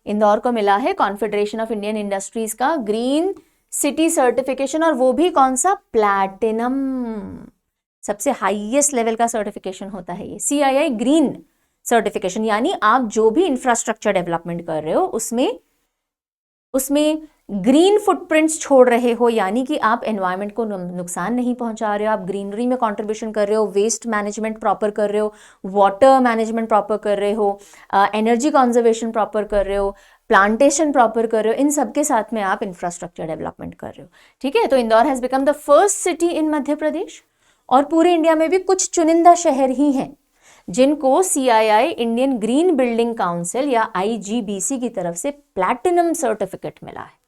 Indore को मिला है कॉन्फेडरेशन ऑफ इंडियन इंडस्ट्रीज का ग्रीन सिटी सर्टिफिकेशन, और वो भी कौन सा? प्लैटिनम। सबसे हाईएस्ट लेवल का सर्टिफिकेशन होता है ये CII ग्रीन सर्टिफिकेशन। यानी आप जो भी इंफ्रास्ट्रक्चर डेवलपमेंट कर रहे हो उसमें ग्रीन फुटप्रिंट्स छोड़ रहे हो, यानी कि आप एनवायरनमेंट को नुकसान नहीं पहुंचा रहे हो, आप ग्रीनरी में कंट्रीब्यूशन कर रहे हो, वेस्ट मैनेजमेंट प्रॉपर कर रहे हो, वाटर मैनेजमेंट प्रॉपर कर रहे हो, एनर्जी कंजर्वेशन प्रॉपर कर रहे हो, प्लांटेशन प्रॉपर कर रहे हो, इन सब के साथ में आप इंफ्रास्ट्रक्चर डेवलपमेंट कर रहे हो। ठीक है, तो Indore has become the first city in Madhya Pradesh, और पूरे इंडिया में भी कुछ चुनिंदा शहर ही हैं जिनको CII Indian green building council या IGBC की तरफ से प्लैटिनम सर्टिफिकेट मिला है।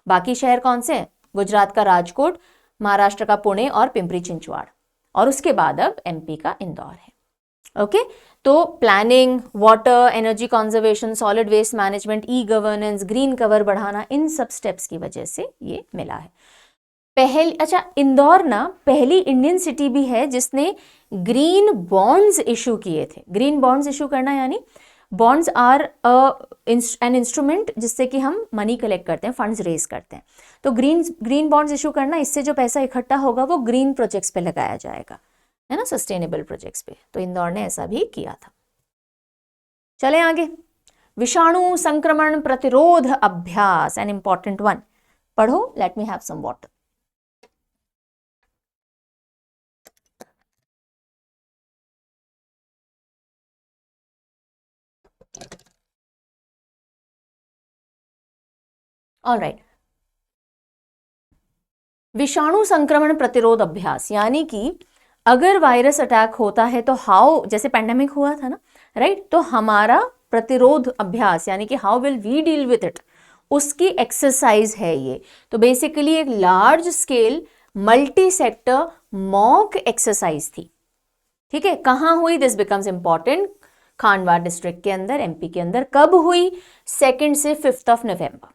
बाकी शहर कौन से हैं? गुजरात का राजकोट, महाराष्ट्र का पुणे और पिंपरी चिंचवाड़, और उसके बाद अब MP का इंदौर है। ओके, तो planning, water, energy conservation, solid waste management, governance, green cover बढ़ाना, इन सब स्टेप्स की वजह से ये मिला है। इंदौर ना पहली इंडियन सिटी भी है जिसने ग्रीन बॉन्ड्स इशू किए थे। ग्रीन बॉन्ड्स इशू करना यानी बॉन्ड्स आर एन इंस्ट्रूमेंट जिससे कि हम मनी कलेक्ट करते हैं, फंड्स रेज करते हैं। तो ग्रीन बॉन्ड्स इशू करना, इससे जो पैसा इकट्ठा होगा वो ग्रीन प्रोजेक्ट्स पे लगाया जाएगा, है ना, सस्टेनेबल प्रोजेक्ट्स पे। तो इंदौर ने ऐसा भी किया था। चले आगे, विषाणु संक्रमण प्रतिरोध अभ्यास, एन इंपॉर्टेंट वन। पढ़ो, let me have some water. Alright, विषाणु संक्रमण प्रतिरोध अभ्यास यानी कि अगर वायरस अटैक होता है तो हाउ, जैसे पैंडेमिक हुआ था ना, राइट, तो हमारा प्रतिरोध अभ्यास यानी कि how will we deal with it, उसकी एक्सरसाइज है ये। तो बेसिकली एक large scale multi sector mock exercise थी। ठीक है, कहां हुई? This becomes important. Khandwa district के अंदर, MP के अंदर। कब हुई? 2 से 5 नवंबर।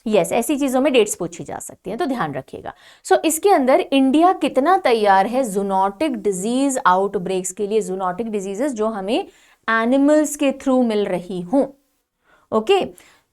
यस, ऐसी चीजों में डेट्स पूछी जा सकती है, तो ध्यान रखिएगा। सो इसके अंदर इंडिया कितना तैयार है जूनोटिक डिजीज आउटब्रेक्स के लिए, जूनोटिक डिजीजेस जो हमें एनिमल्स के थ्रू मिल रही हों, ओके,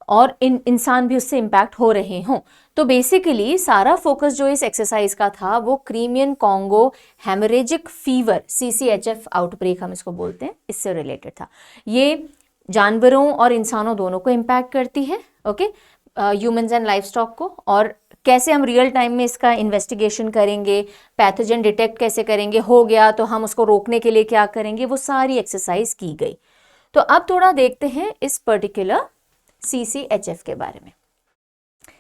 और इंसान भी उससे इंपैक्ट हो रहे हों। तो बेसिकली सारा फोकस जो इस एक्सरसाइज का था वो Crimean Congo haemorrhagic fever, CCHF outbreak हम इसको बोलते हैं, इससे रिलेटेड था। ये जानवरों और इंसानों दोनों को इंपैक्ट करती है, okay, humans and life stock को। और कैसे हम रियल टाइम में इसका इन्वेस्टिगेशन करेंगे, पैथोजन डिटेक्ट कैसे करेंगे, हो गया तो हम उसको रोकने के लिए क्या करेंगे, वो सारी एक्सरसाइज की गई। तो अब थोड़ा देखते हैं इस पर्टिकुलर CCHF के बारे में।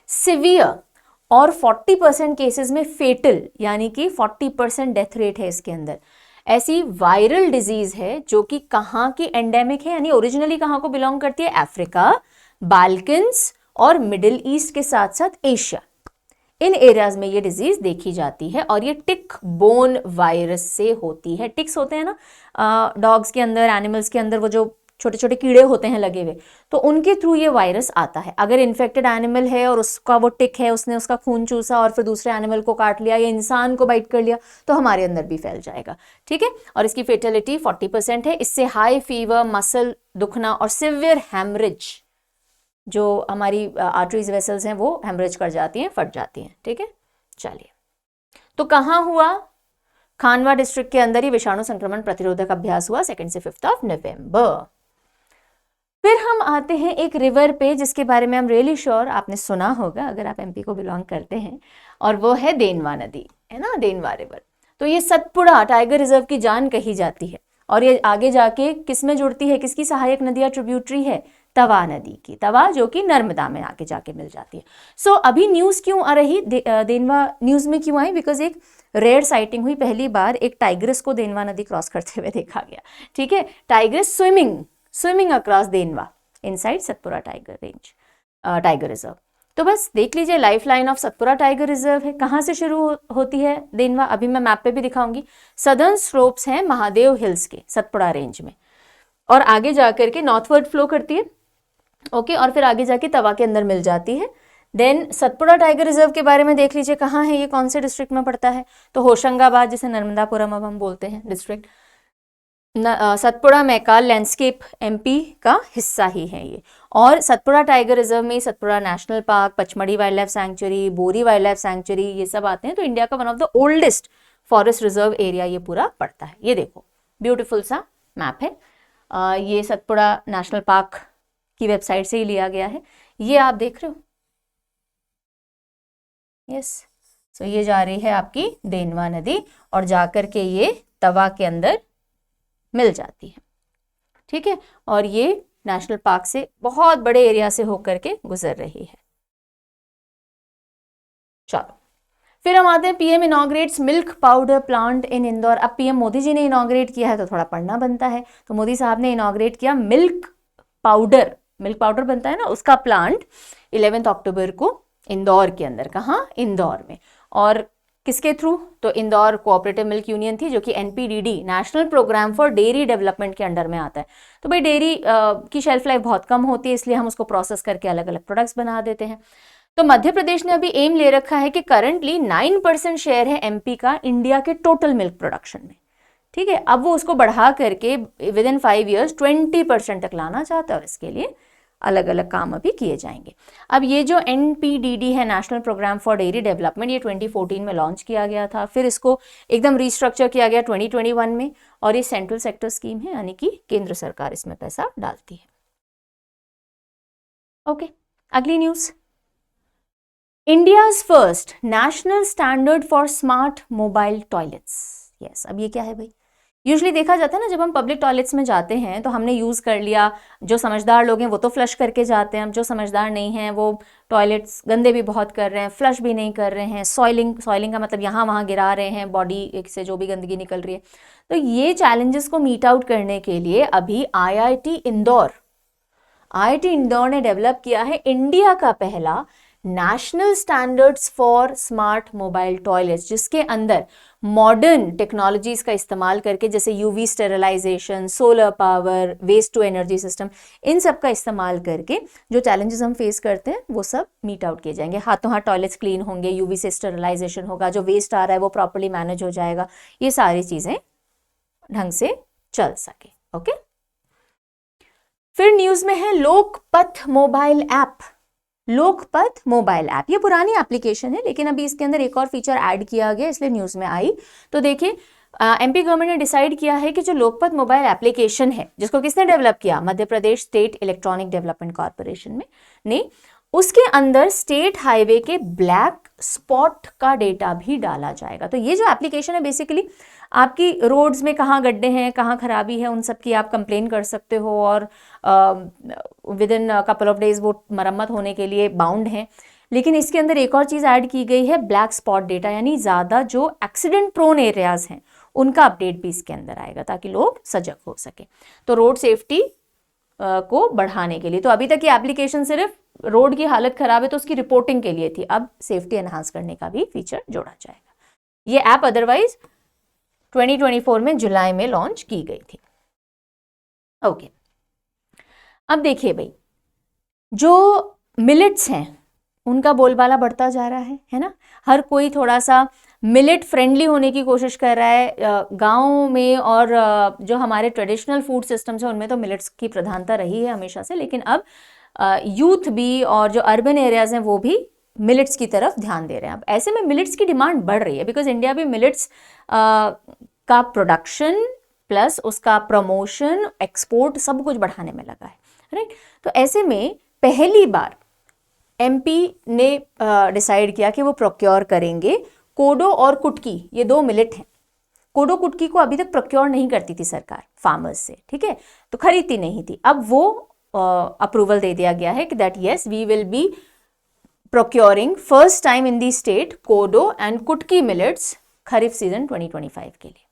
सिवियर और 40% केसेस में फेटल, यानी कि 40% डेथ रेट है इसके अंदर। ऐसी वायरल डिजीज है जो कि कहाँ की एंडेमिक है, यानी ओरिजिनली कहाँ को बिलोंग करती है? अफ्रीका, बाल्कन्स और मिडिल ईस्ट के साथ साथ एशिया, इन एरियाज में ये डिजीज देखी जाती है। और ये टिक बोन वायरस से होती है। टिक्स होते हैं ना डॉग्स के अंदर, एनिमल्स के अंदर, वो जो छोटे छोटे कीड़े होते हैं लगे हुए, तो उनके थ्रू ये वायरस आता है। अगर इन्फेक्टेड एनिमल है और उसका वो टिक है, उसने उसका खून चूसा और फिर दूसरे एनिमल को काट लिया या इंसान को बाइट कर लिया, तो हमारे अंदर भी फैल जाएगा। ठीक है, और इसकी फेटेलिटी 40% है। इससे हाई फीवर, मसल दुखना और सिवियर हेमरेज जो हमारी आर्टरीज वेसल्स हैं वो हेमरेज कर जाती हैं, फट जाती हैं। ठीक है, चलिए, तो कहाँ हुआ? खानवा डिस्ट्रिक्ट के अंदर ही विषाणु संक्रमण प्रतिरोधक अभ्यास हुआ 2 से 5 नवंबर। फिर हम आते हैं एक रिवर पे जिसके बारे में हम रियली श्योर आपने सुना होगा अगर आप एमपी को बिलोंग करते हैं, और वो है देनवा नदी, है ना, देनवा रिवर। तो ये सतपुड़ा टाइगर रिजर्व की जान कही जाती है, और ये आगे जाके किस में जुड़ती है, किसकी सहायक नदी या ट्रिब्यूटरी है? तवा नदी की, तवा जो कि नर्मदा में आके जाके मिल जाती है। सो अभी न्यूज क्यों आ रही, देनवा न्यूज में क्यों आई? बिकॉज एक रेयर साइटिंग हुई, पहली बार एक टाइग्रेस को देनवा नदी क्रॉस करते हुए देखा गया। ठीक है, tigress swimming across Denwa inside Satpura tiger range, tiger reserve. तो बस देख लीजिए, lifeline of Satpura tiger reserve है। कहाँ से शुरू होती है देनवा? अभी मैं मैप पे भी दिखाऊंगी। सदर्न स्लोप्स हैं महादेव हिल्स के सतपुड़ा रेंज में, और आगे जाकर के नॉर्थवर्ड फ्लो करती है, ओके, और फिर आगे जाके तवा के अंदर मिल जाती है। देन सतपुड़ा टाइगर रिजर्व के बारे में देख लीजिए, कहाँ है ये, कौन से डिस्ट्रिक्ट में पड़ता है? तो होशंगाबाद, जिसे नर्मदापुरम अब हम बोलते हैं district. Satpura Maikal landscape MP का हिस्सा ही है ये। और सतपुड़ा टाइगर रिजर्व में Satpura national park, Pachmarhi wild life sanctuary, बोरी वाइल्ड लाइफ सैंक्चुरी, ये सब आते हैं। तो इंडिया का one of the oldest forest reserve area ये पूरा पड़ता है। ये देखो, ब्यूटीफुल सा मैप है। ये सतपुड़ा नेशनल पार्क की वेबसाइट से ही लिया गया है। ये आप देख रहे हो, यस। सो ये जा रही है आपकी देनवा नदी, और जाकर के ये तवा के अंदर मिल जाती है। ठीक है, और ये नेशनल पार्क से बहुत बड़े एरिया से होकर के गुजर रही है। चलो, फिर हम आते हैं PM inaugurates milk powder plant in Indore. अब पीएम मोदी जी ने इनॉग्रेट किया है तो थोड़ा पढ़ना बनता है। तो मोदी साहब ने इनॉग्रेट किया मिल्क पाउडर बनता है ना, उसका प्लांट 11 अक्टूबर को इंदौर के अंदर। कहाँ? इंदौर में। और किसके थ्रू? तो इंदौर कोऑपरेटिव मिल्क यूनियन थी, जो कि NPDD national programme for dairy development के अंडर में आता है। तो भाई डेयरी की शेल्फ लाइफ बहुत कम होती है, इसलिए हम उसको प्रोसेस करके अलग अलग प्रोडक्ट्स बना देते हैं। तो मध्य प्रदेश ने अभी एम ले रखा है कि करंटली 9% शेयर है एमपी का इंडिया के टोटल मिल्क प्रोडक्शन में। ठीक है, अब वो उसको बढ़ा करके विद इन 5 years 20% तक लाना चाहता है, और इसके लिए अलग अलग काम अभी किए जाएंगे। अब ये जो एनपीडीडी है, national programme for dairy development, ये 2014 में लॉन्च किया गया था। फिर इसको एकदम रिस्ट्रक्चर किया गया 2021 में, और ये सेंट्रल सेक्टर स्कीम है, यानी कि केंद्र सरकार इसमें पैसा डालती है। ओके, अगली news, India's first national standard for smart mobile toilets. Yes, अब ये क्या है भाई? यूजुअली देखा जाता है ना, जब हम पब्लिक टॉयलेट्स में जाते हैं तो हमने यूज़ कर लिया, जो समझदार लोग हैं वो तो फ्लश करके जाते हैं, जो समझदार नहीं हैं वो टॉयलेट्स गंदे भी बहुत कर रहे हैं, फ्लश भी नहीं कर रहे हैं, सॉइलिंग का मतलब यहाँ वहाँ गिरा रहे हैं बॉडी से जो भी गंदगी निकल रही है। तो ये चैलेंजेस को मीट आउट करने के लिए अभी आईआईटी इंदौर ने डेवलप किया है इंडिया का पहला national standards for smart mobile toilets, जिसके अंदर मॉडर्न टेक्नोलॉजीज का इस्तेमाल करके, जैसे UV sterilisation, solar power, waste to energy system, इन सब का इस्तेमाल करके जो चैलेंजेस हम फेस करते हैं वो सब मीट आउट किए जाएंगे। हाथों हाथ टॉयलेट्स क्लीन होंगे, यूवी से स्टेरिलाइजेशन होगा, जो वेस्ट आ रहा है वो प्रॉपर्ली मैनेज हो जाएगा, ये सारी चीजें ढंग से चल सके। ओके, फिर न्यूज में है Lokpath mobile app. Lokpath mobile app, ये पुरानी एप्लीकेशन है, लेकिन अभी इसके अंदर एक और फीचर ऐड किया गया, इसलिए न्यूज में आई। तो देखिए, एमपी गवर्नमेंट ने डिसाइड किया है कि जो लोकपथ मोबाइल एप्लीकेशन है, जिसको किसने डेवलप किया? Madhya Pradesh state electronic development corporation में ने, उसके अंदर स्टेट हाईवे के ब्लैक स्पॉट का डेटा भी डाला जाएगा। तो ये जो एप्लीकेशन है बेसिकली आपकी रोड्स में कहाँ गड्ढे हैं, कहाँ खराबी है, उन सब की आप कंप्लेन कर सकते हो, और with in couple of days वो मरम्मत होने के लिए बाउंड हैं। लेकिन इसके अंदर एक और चीज़ ऐड की गई है, ब्लैक स्पॉट डेटा, यानी ज़्यादा जो एक्सीडेंट प्रोन एरियाज हैं उनका अपडेट भी इसके अंदर आएगा, ताकि लोग सजग हो सके। तो रोड सेफ्टी को बढ़ाने के लिए, तो अभी तक ये एप्लीकेशन सिर्फ रोड की हालत खराब है तो उसकी रिपोर्टिंग के लिए थी, अब सेफ्टी एनहांस करने का भी फीचर जोड़ा जाएगा। ये ऐप अदरवाइज 2024 में जुलाई में लॉन्च की गई थी। ओके, अब देखिए भाई, जो मिलेट्स हैं उनका बोलबाला बढ़ता जा रहा है ना। हर कोई थोड़ा सा मिलेट फ्रेंडली होने की कोशिश कर रहा है गाँव में, और जो हमारे ट्रेडिशनल फूड सिस्टम्स हैं उनमें तो मिलेट्स की प्रधानता रही है हमेशा से, लेकिन अब यूथ भी और जो अर्बन एरियाज हैं वो भी मिलेट्स की तरफ ध्यान दे रहे हैं। अब ऐसे में मिलेट्स की डिमांड बढ़ रही है बिकॉज इंडिया भी मिलेट्स का प्रोडक्शन प्लस उसका प्रमोशन एक्सपोर्ट सब कुछ बढ़ाने में लगा है, राइट। तो ऐसे में पहली बार एमपी ने डिसाइड किया कि वो प्रोक्योर करेंगे कोडो और कुटकी, ये 2 मिलेट हैं। कोडो कुटकी को अभी तक प्रोक्योर नहीं करती थी सरकार फार्मर्स से, ठीक है, तो खरीदती नहीं थी। अब वो अप्रूवल दे दिया गया है कि that yes we will be procuring first time in the state kodo and kutki millets kharif season 2025 के लिए।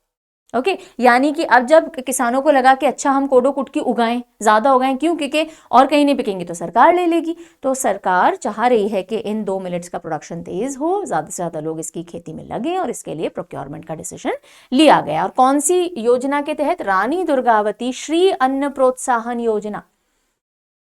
ओके यानी कि अब जब किसानों को लगा कि अच्छा हम कोडो कुटकी उगाएं, ज्यादा उगाएं, क्यों, क्योंकि और कहीं नहीं बिकेंगे तो सरकार ले लेगी। तो सरकार चाह रही है कि इन 2 मिलेट्स का प्रोडक्शन तेज हो, ज्यादा से ज्यादा लोग इसकी खेती में लगे और इसके लिए प्रोक्योरमेंट का डिसीजन लिया गया। और कौन सी योजना के तहत? रानी दुर्गावती श्री अन्न प्रोत्साहन योजना।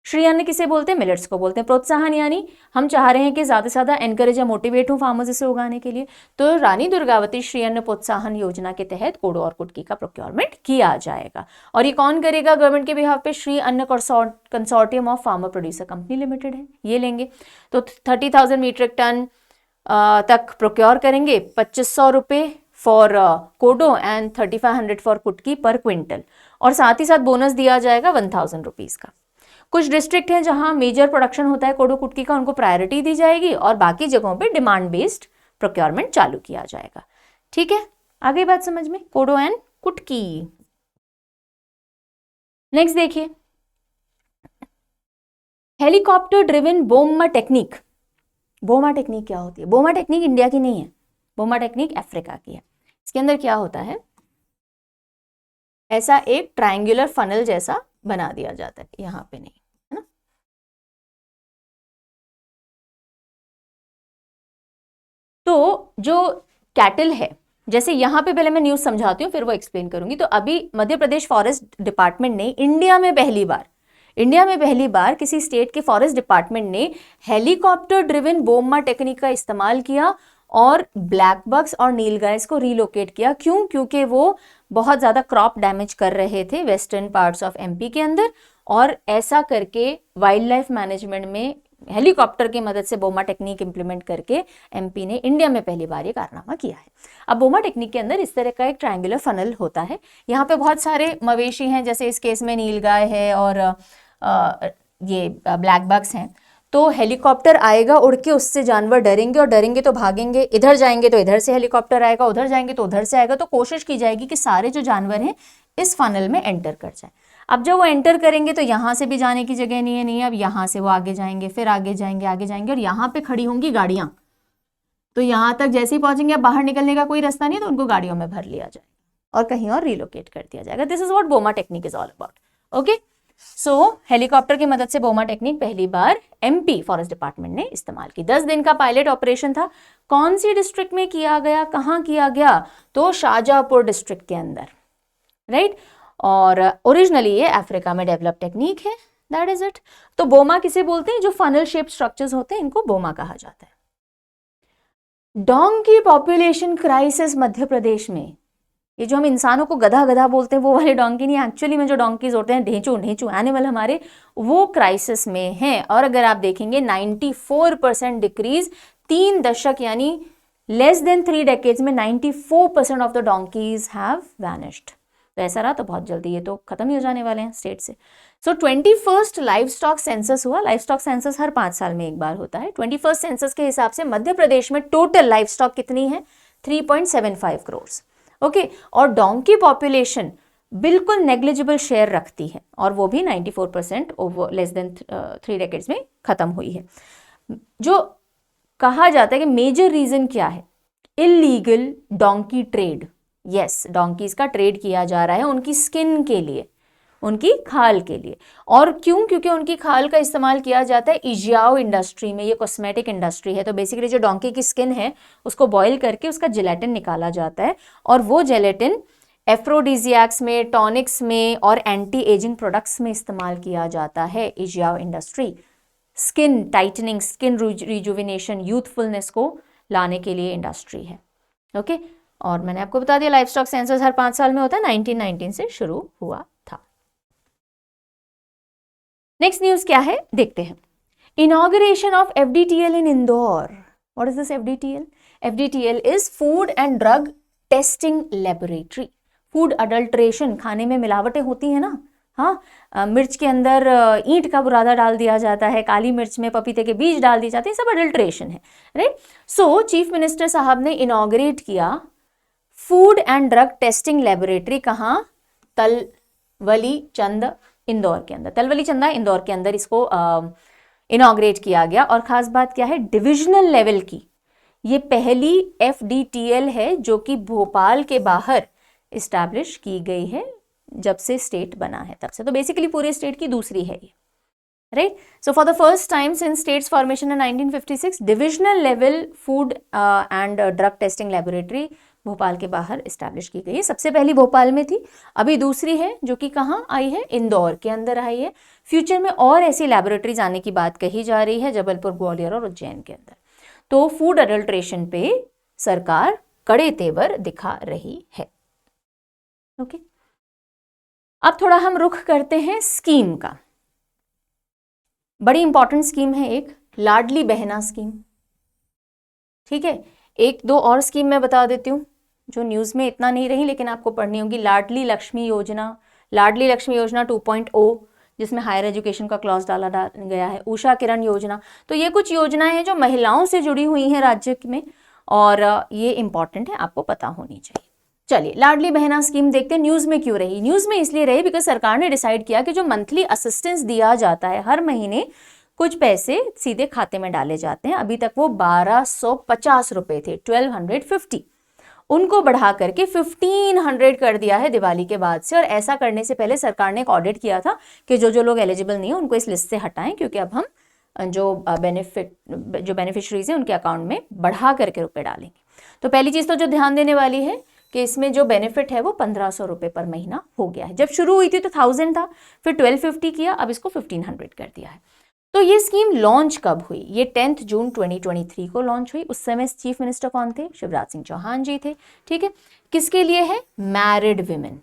श्री अन्न किसे बोलते हैं? मिलेट्स को बोलते हैं। प्रोत्साहन यानी हम चाह रहे हैं कि ज्यादा से ज्यादा एनकरेज या मोटिवेट हो फार्मर्स इसे उगाने के लिए। तो रानी दुर्गावती श्री अन्न प्रोत्साहन योजना के तहत कोडो और कुटकी का प्रोक्योरमेंट किया जाएगा। और ये कौन करेगा गवर्नमेंट के बिहाफ पे? श्री अन्न consortium of farmer producer company limited है, ये लेंगे। तो 30,000 मीट्रिक टन तक प्रोक्योर करेंगे, 2500 रुपये फॉर कोडो एंड 3500 फॉर कुटकी पर क्विंटल। और साथ ही साथ बोनस दिया जाएगा 1000 रुपीज का। कुछ डिस्ट्रिक्ट हैं जहां मेजर प्रोडक्शन होता है कोडो कुटकी का, उनको प्रायोरिटी दी जाएगी और बाकी जगहों पे डिमांड बेस्ड प्रोक्योरमेंट चालू किया जाएगा। ठीक है, आ गई बात समझ में? कोडो एंड कुटकी। नेक्स्ट देखिए, हेलीकॉप्टर ड्रिवन बोमा टेक्निक। बोमा टेक्निक क्या होती है? बोमा टेक्निक इंडिया की नहीं है, बोमा टेक्निक अफ्रीका की है। इसके अंदर क्या होता है, ऐसा एक ट्रायंगुलर फनल जैसा बना दिया जाता है, यहां पे नहीं, है ना। तो जो कैटल है, जैसे यहां पे पहले मैं न्यूज समझाती हूँ फिर वो एक्सप्लेन करूंगी। तो अभी मध्य प्रदेश फॉरेस्ट डिपार्टमेंट ने इंडिया में पहली बार किसी स्टेट के फॉरेस्ट डिपार्टमेंट ने हेलीकॉप्टर ड्रिवन बोमा टेक्निक का इस्तेमाल किया और ब्लैक बग्स और नीलगाइस को रिलोकेट किया। क्यों? क्योंकि वो बहुत ज्यादा क्रॉप डैमेज कर रहे थे वेस्टर्न पार्ट्स ऑफ एमपी के अंदर, और ऐसा करके वाइल्ड लाइफ मैनेजमेंट में हेलीकॉप्टर की मदद से बोमा टेक्निक इंप्लीमेंट करके एमपी ने इंडिया में पहली बार ये कारनामा किया है। अब बोमा टेक्निक के अंदर इस तरह का एक ट्रायंगुलर फनल होता है, यहाँ पे बहुत सारे मवेशी हैं, जैसे इस केस में नीलगाय है और ये ब्लैक बग्स हैं। तो हेलीकॉप्टर आएगा उड़ के, उससे जानवर डरेंगे और डरेंगे तो भागेंगे, इधर जाएंगे तो इधर से हेलीकॉप्टर आएगा, उधर जाएंगे तो उधर से आएगा। तो कोशिश की जाएगी कि सारे जो जानवर हैं इस फनल में एंटर कर जाए। अब जब वो एंटर करेंगे तो यहाँ से भी जाने की जगह नहीं है, अब यहाँ से वो आगे जाएंगे, फिर आगे जाएंगे और यहाँ पे खड़ी होंगी गाड़ियां। तो यहाँ तक जैसे ही पहुंचेंगे, अब बाहर निकलने का कोई रास्ता नहीं, तो उनको गाड़ियों में भर लिया जाएगा और कहीं और रिलोकेट कर दिया जाएगा। This is what boma technique is all about. Okay, so helicopter की मदद से बोमा टेक्निक पहली बार एमपी फॉरेस्ट डिपार्टमेंट ने इस्तेमाल की। 10 दिन का पायलट ऑपरेशन था। कौन सी डिस्ट्रिक्ट में किया गया, कहां किया गया? तो शाहजहांपुर डिस्ट्रिक्ट के अंदर, राइट। और ओरिजिनली ये अफ्रीका में डेवलप टेक्निक है, दैट इज इट। तो बोमा किसे बोलते हैं? जो फनल शेप स्ट्रक्चर्स होते हैं इनको बोमा कहा जाता है। Donkey population crisis Madhya Pradesh में, ये जो हम इंसानों को गधा गधा बोलते हैं वो वाले डोंकी नहीं, एक्चुअली में जो डोंकीज होते हैं ढेंचू एनिमल हमारे, वो क्राइसिस में हैं। और अगर आप देखेंगे 94% डिक्रीज 3 दशक यानी लेस देन 3 डेकेड्स में 94% of the donkey's have vanished. तो ऐसा रहा तो बहुत जल्दी ये तो खत्म ही हो जाने वाले हैं स्टेट से। सो 21st लाइव स्टॉक सेंसस हुआ। लाइव स्टॉक सेंसस हर 5 साल में एक बार होता है। 21st सेंसस के हिसाब से मध्य प्रदेश में टोटल लाइव स्टॉक कितनी है? 3.75 करोड़। ओके, और डोंकी पॉपुलेशन बिल्कुल नेग्लिजिबल शेयर रखती है और वो भी 94% ओवर लेस देन 3 डेकेड्स में खत्म हुई है। जो कहा जाता है कि मेजर रीजन क्या है? Illegal donkey trade. Yes, donkey's का ट्रेड किया जा रहा है उनकी स्किन के लिए, उनकी खाल के लिए। और क्यों? क्योंकि उनकी खाल का इस्तेमाल किया जाता है इजियाओ इंडस्ट्री में। ये कॉस्मेटिक इंडस्ट्री है। तो बेसिकली जो डोंकी की स्किन है उसको बॉईल करके उसका जेलेटिन निकाला जाता है और वो जेलेटिन एफ्रोडिजियाक्स में, टॉनिक्स में और एंटी एजिंग प्रोडक्ट्स में इस्तेमाल किया जाता है। इजियाओ industry skin tightening, skin rejuvenation, youthfulness को लाने के लिए इंडस्ट्री है। ओके, और मैंने आपको बता दिया लाइव स्टॉक सेंसस हर 5 साल में होता है, 1919 से शुरू हुआ। नेक्स्ट न्यूज क्या है देखते हैं। Inauguration of FDTL in Indore. What is this FDTL? FDTL is food and drug testing laboratory. Food adulteration, खाने में मिलावटें होती है ना, हाँ, मिर्च के अंदर ईंट का बुरादा डाल दिया जाता है, काली मिर्च में पपीते के बीज डाल दिए जाते हैं, सब अडल्ट्रेशन है, राइट। सो चीफ मिनिस्टर साहब ने इनॉग्रेट किया food and drug testing laboratory. कहाँ? तलवली चंद इंदौर के अंदर, तलवली चंदा इंदौर के अंदर इसको इनॉग्रेट किया गया। और खास बात क्या है, डिविजनल लेवल की ये पहली FDTL है जो कि भोपाल के बाहर इस्टेब्लिश की गई है जब से स्टेट बना है तब से। तो बेसिकली पूरे स्टेट की दूसरी है ये, right. So for the first time since states formation in 1956 divisional level food and drug testing laboratory Bhopal के बाहर इस्टेब्लिश की गई है। सबसे पहली भोपाल में थी, अभी दूसरी है जो कि कहाँ आई है? इंदौर के अंदर आई है। फ्यूचर में और ऐसी लैबोरेटरीज आने की बात कही जा रही है जबलपुर, ग्वालियर और उज्जैन के अंदर। तो फूड अडल्ट्रेशन पे सरकार कड़े तेवर दिखा रही है। ओके, अब थोड़ा हम रुख करते हैं स्कीम का। बड़ी इंपॉर्टेंट स्कीम है एक, लाडली बहना स्कीम, ठीक है। एक दो और स्कीम मैं बता देती हूँ जो न्यूज में इतना नहीं रही लेकिन आपको पढ़नी होगी। लाडली लक्ष्मी योजना, लाडली लक्ष्मी योजना 2.0 जिसमें हायर एजुकेशन का क्लॉज डाला गया है। उषा किरण योजना, तो ये कुछ योजनाएं हैं जो महिलाओं से जुड़ी हुई हैं राज्य में और ये इंपॉर्टेंट है, आपको पता होनी चाहिए। चलिए लाडली बहना स्कीम देखते हैं न्यूज में क्यों रही। न्यूज में इसलिए रही बिकॉज सरकार ने डिसाइड किया कि जो मंथली असिस्टेंस दिया जाता है हर महीने कुछ पैसे सीधे खाते में डाले जाते हैं। अभी तक वो 1250 रुपए थे, 1250, उनको बढ़ा करके 1500 कर दिया है दिवाली के बाद से। और ऐसा करने से पहले सरकार ने एक ऑडिट किया था कि जो लोग एलिजिबल नहीं है उनको इस लिस्ट से हटाएं, क्योंकि अब हम जो बेनिफिशरीज हैं उनके अकाउंट में बढ़ा करके रुपए डालेंगे। तो पहली चीज तो जो ध्यान देने वाली है कि इसमें जो बेनिफिट है वो 1500 रुपए पर महीना हो गया है। जब शुरू हुई थी तो 1000 था, फिर 1250 किया, अब इसको 1500 कर दिया है। तो ये स्कीम लॉन्च कब हुई? ये 10 जून 2023 को लॉन्च हुई। उस समय चीफ मिनिस्टर कौन थे? शिवराज सिंह चौहान जी थे, ठीक है। किसके लिए है? मैरिड विमेन,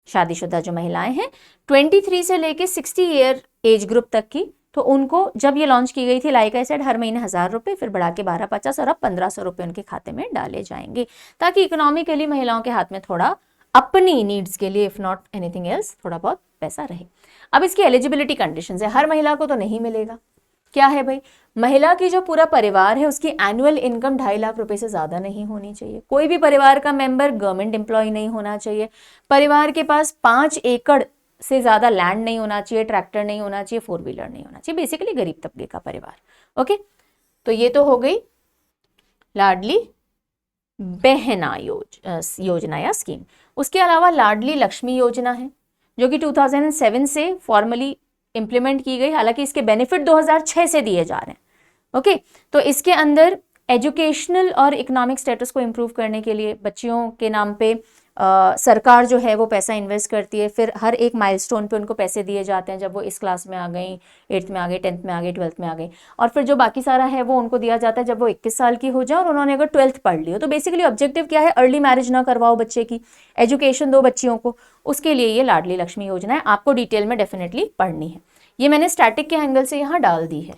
शादीशुदा जो महिलाएं हैं 23 से लेके 60 ईयर एज ग्रुप तक की, तो उनको जब ये लॉन्च की गई थी लाइक आई सेड हर महीने 1000 रुपए, फिर बढ़ा के 1250 और अब 1500 रुपए उनके खाते में डाले जाएंगे, ताकि इकोनॉमिकली महिलाओं के हाथ में थोड़ा अपनी नीड्स के लिए इफ नॉट एनीथिंग एल्स थोड़ा बहुत पैसा रहे। अब इसकी एलिजिबिलिटी कंडीशंस है, हर महिला को तो नहीं मिलेगा। क्या है भाई? महिला की जो पूरा परिवार है उसकी एनुअल इनकम 2.5 लाख रुपए से ज्यादा नहीं होनी चाहिए। कोई भी परिवार का मेंबर गवर्नमेंट एम्प्लॉय नहीं होना चाहिए। परिवार के पास 5 एकड़ से ज्यादा लैंड नहीं होना चाहिए, ट्रैक्टर नहीं होना चाहिए, 4 व्हीलर नहीं होना चाहिए। बेसिकली गरीब तबके का परिवार। ओके, तो ये तो हो गई लाडली बहना योजना या स्कीम। उसके अलावा लाडली लक्ष्मी योजना है जो कि 2007 से फॉर्मली इंप्लीमेंट की गई, हालांकि इसके बेनिफिट 2006 से दिए जा रहे हैं। ओके, तो इसके अंदर एजुकेशनल और इकोनॉमिक स्टेटस को इम्प्रूव करने के लिए बच्चियों के नाम पे सरकार जो है वो पैसा इन्वेस्ट करती है। फिर हर एक माइलस्टोन पे उनको पैसे दिए जाते हैं, जब वो इस क्लास में आ गई, 8th में आ गई, 10th में आ गई, 12th में आ गई, और फिर जो बाकी सारा है वो उनको दिया जाता है जब वो 21 साल की हो जाए और उन्होंने अगर 12th पढ़ ली हो। तो बेसिकली ऑब्जेक्टिव क्या है? अर्ली मैरिज ना करवाओ बच्चे की, एजुकेशन दो बच्चियों को, उसके लिए ये लाडली लक्ष्मी योजना है। आपको डिटेल में डेफिनेटली पढ़नी है। ये मैंने स्टैटिक के एंगल से यहाँ डाल दी है,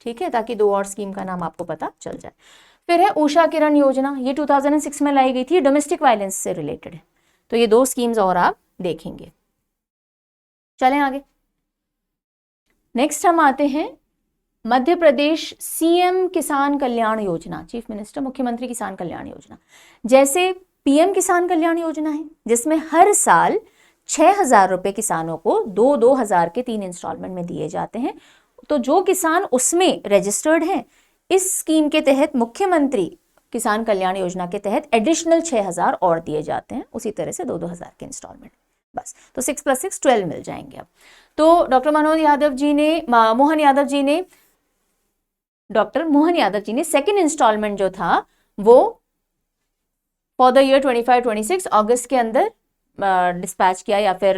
ठीक है, ताकि दो और स्कीम का नाम आपको पता चल जाए। फिर है उषा किरण योजना, ये 2006 में लाई गई थी, डोमेस्टिक वायलेंस से रिलेटेड है। तो ये 2 स्कीम्स और आप देखेंगे। चलें आगे। नेक्स्ट हम आते हैं मध्य प्रदेश सीएम किसान कल्याण योजना, चीफ मिनिस्टर मुख्यमंत्री किसान कल्याण योजना। जैसे पीएम किसान कल्याण योजना है जिसमें हर साल 6000 रुपए किसानों को 2-2000 के 3 इंस्टॉलमेंट में दिए जाते हैं। तो जो किसान उसमें रजिस्टर्ड हैं, इस स्कीम के तहत मुख्यमंत्री किसान कल्याण योजना के तहत एडिशनल 6000 और दिए जाते हैं, उसी तरह से 2-2000 के इंस्टॉलमेंट, बस। तो 6 + 6 12 मिल जाएंगे अब। तो डॉक्टर मोहन यादव जी ने सेकेंड इंस्टॉलमेंट जो था वो फॉर द ईयर 25-26 अगस्त के अंदर डिस्पैच किया या फिर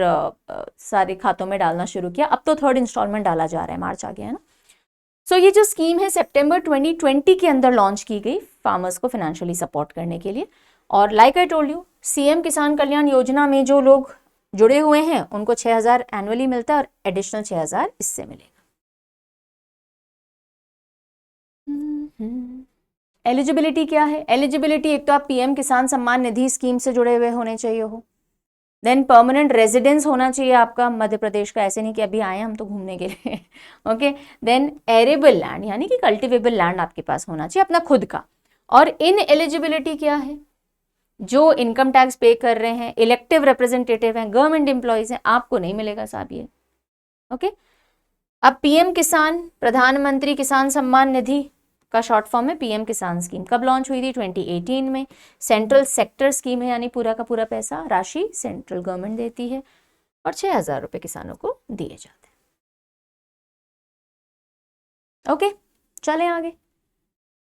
सारे खातों में डालना शुरू किया। अब तो 3rd इंस्टॉलमेंट डाला जा रहा है, मार्च आ गया है ना। सो ये जो स्कीम है सितंबर 2020 के अंदर लॉन्च की गई फार्मर्स को फाइनेंशियली सपोर्ट करने के लिए। और like I told you, CM किसान कल्याण योजना में जो लोग जुड़े हुए हैं उनको 6,000 एनुअली मिलता है और एडिशनल 6,000 इससे मिलेगा। एलिजिबिलिटी क्या है? एलिजिबिलिटी एक तो आप पीएम किसान सम्मान निधि स्कीम से जुड़े हुए होने चाहिए हो, देन परमानेंट रेजिडेंस होना चाहिए आपका मध्य प्रदेश का, ऐसे नहीं कि अभी आए हम तो घूमने के लिए ओके। देन एरेबल लैंड यानी कि कल्टिवेबल लैंड आपके पास होना चाहिए अपना खुद का। और इन एलिजिबिलिटी क्या है? जो इनकम टैक्स पे कर रहे हैं, इलेक्टिव रिप्रेजेंटेटिव हैं, गवर्नमेंट एम्प्लॉयज हैं, आपको नहीं मिलेगा साहब ये, ओके। अब पीएम किसान, प्रधानमंत्री किसान सम्मान निधि का शॉर्ट फॉर्म है पीएम किसान स्कीम। कब लॉन्च हुई थी? 2018 में। सेंट्रल सेक्टर स्कीम है यानी पूरा का पूरा पैसा राशि सेंट्रल गवर्नमेंट देती है और 6,000 रुपए किसानों को दिए जाते हैं। ओके, चलें आगे।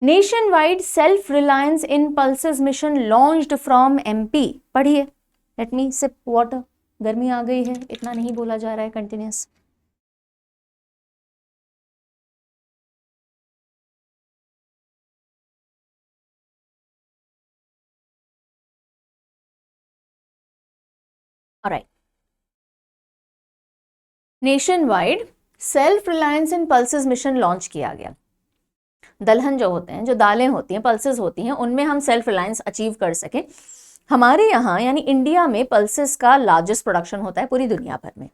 Nation wide self reliance in pulses mission launched from MP. पढ़िए, लेट मी सिप वाटर। गर्मी आ गई है, इतना नहीं बोला जा रहा है continuous. Alright, nationwide self reliance in pulses mission launch किया गया। दलहन जो होते हैं, जो दालें होती हैं, पल्सेस होती हैं, उनमें हम सेल्फ रिलायंस अचीव कर सकें। हमारे यहाँ यानी इंडिया में पल्सेस का लार्जेस्ट प्रोडक्शन होता है पूरी दुनिया भर में,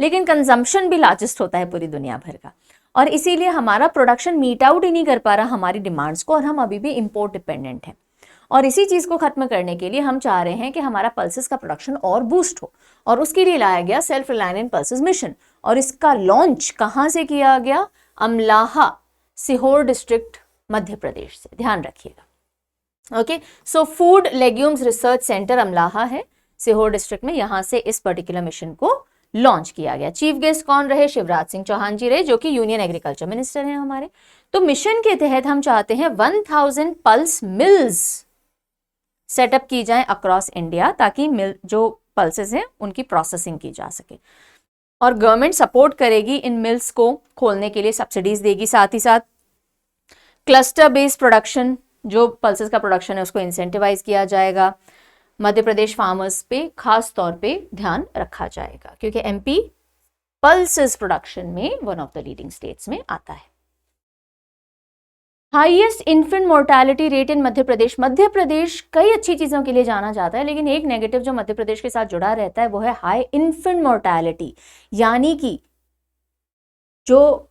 लेकिन कंजम्पशन भी लार्जेस्ट होता है पूरी दुनिया भर का, और इसीलिए हमारा प्रोडक्शन मीट आउट ही नहीं कर पा रहा हमारी डिमांड्स को, और हम अभी भी इम्पोर्ट डिपेंडेंट हैं। और इसी चीज़ को खत्म करने के लिए हम चाह रहे हैं कि हमारा पल्सेस का प्रोडक्शन और बूस्ट हो, और उसके लिए लाया गया self reliance in pulses mission. और इसका लॉन्च कहाँ से किया गया? अमलाहा, सीहोर डिस्ट्रिक्ट, मध्य प्रदेश से। ध्यान रखिएगा, okay. So food legumes research centre Amlaha है सीहोर डिस्ट्रिक्ट में, यहां से इस पर्टिकुलर मिशन को लॉन्च किया गया। चीफ गेस्ट कौन रहे? शिवराज सिंह चौहान जी रहे, जो कि यूनियन एग्रीकल्चर मिनिस्टर हैं हमारे। तो मिशन के तहत हम चाहते हैं 1000 पल्स मिल्स सेटअप की जाए अक्रॉस इंडिया, ताकि मिल जो पल्सेस हैं उनकी प्रोसेसिंग की जा सके। और गवर्नमेंट सपोर्ट करेगी इन मिल्स को खोलने के लिए, सब्सिडीज देगी, साथ ही साथ क्लस्टर बेस्ड प्रोडक्शन, जो पल्सेस का प्रोडक्शन है उसको इंसेंटिवाइज किया जाएगा। मध्य प्रदेश फार्मर्स पे खास तौर पे ध्यान रखा जाएगा, क्योंकि एमपी पल्सेस प्रोडक्शन में one of the leading states में आता है। Highest infant mortality rate in Madhya Pradesh. Madhya Pradesh कई अच्छी चीजों के लिए जाना जाता है, लेकिन एक नेगेटिव जो मध्य प्रदेश के साथ जुड़ा रहता है वो है हाई इन्फेंट मोर्टेलिटी, यानी कि जो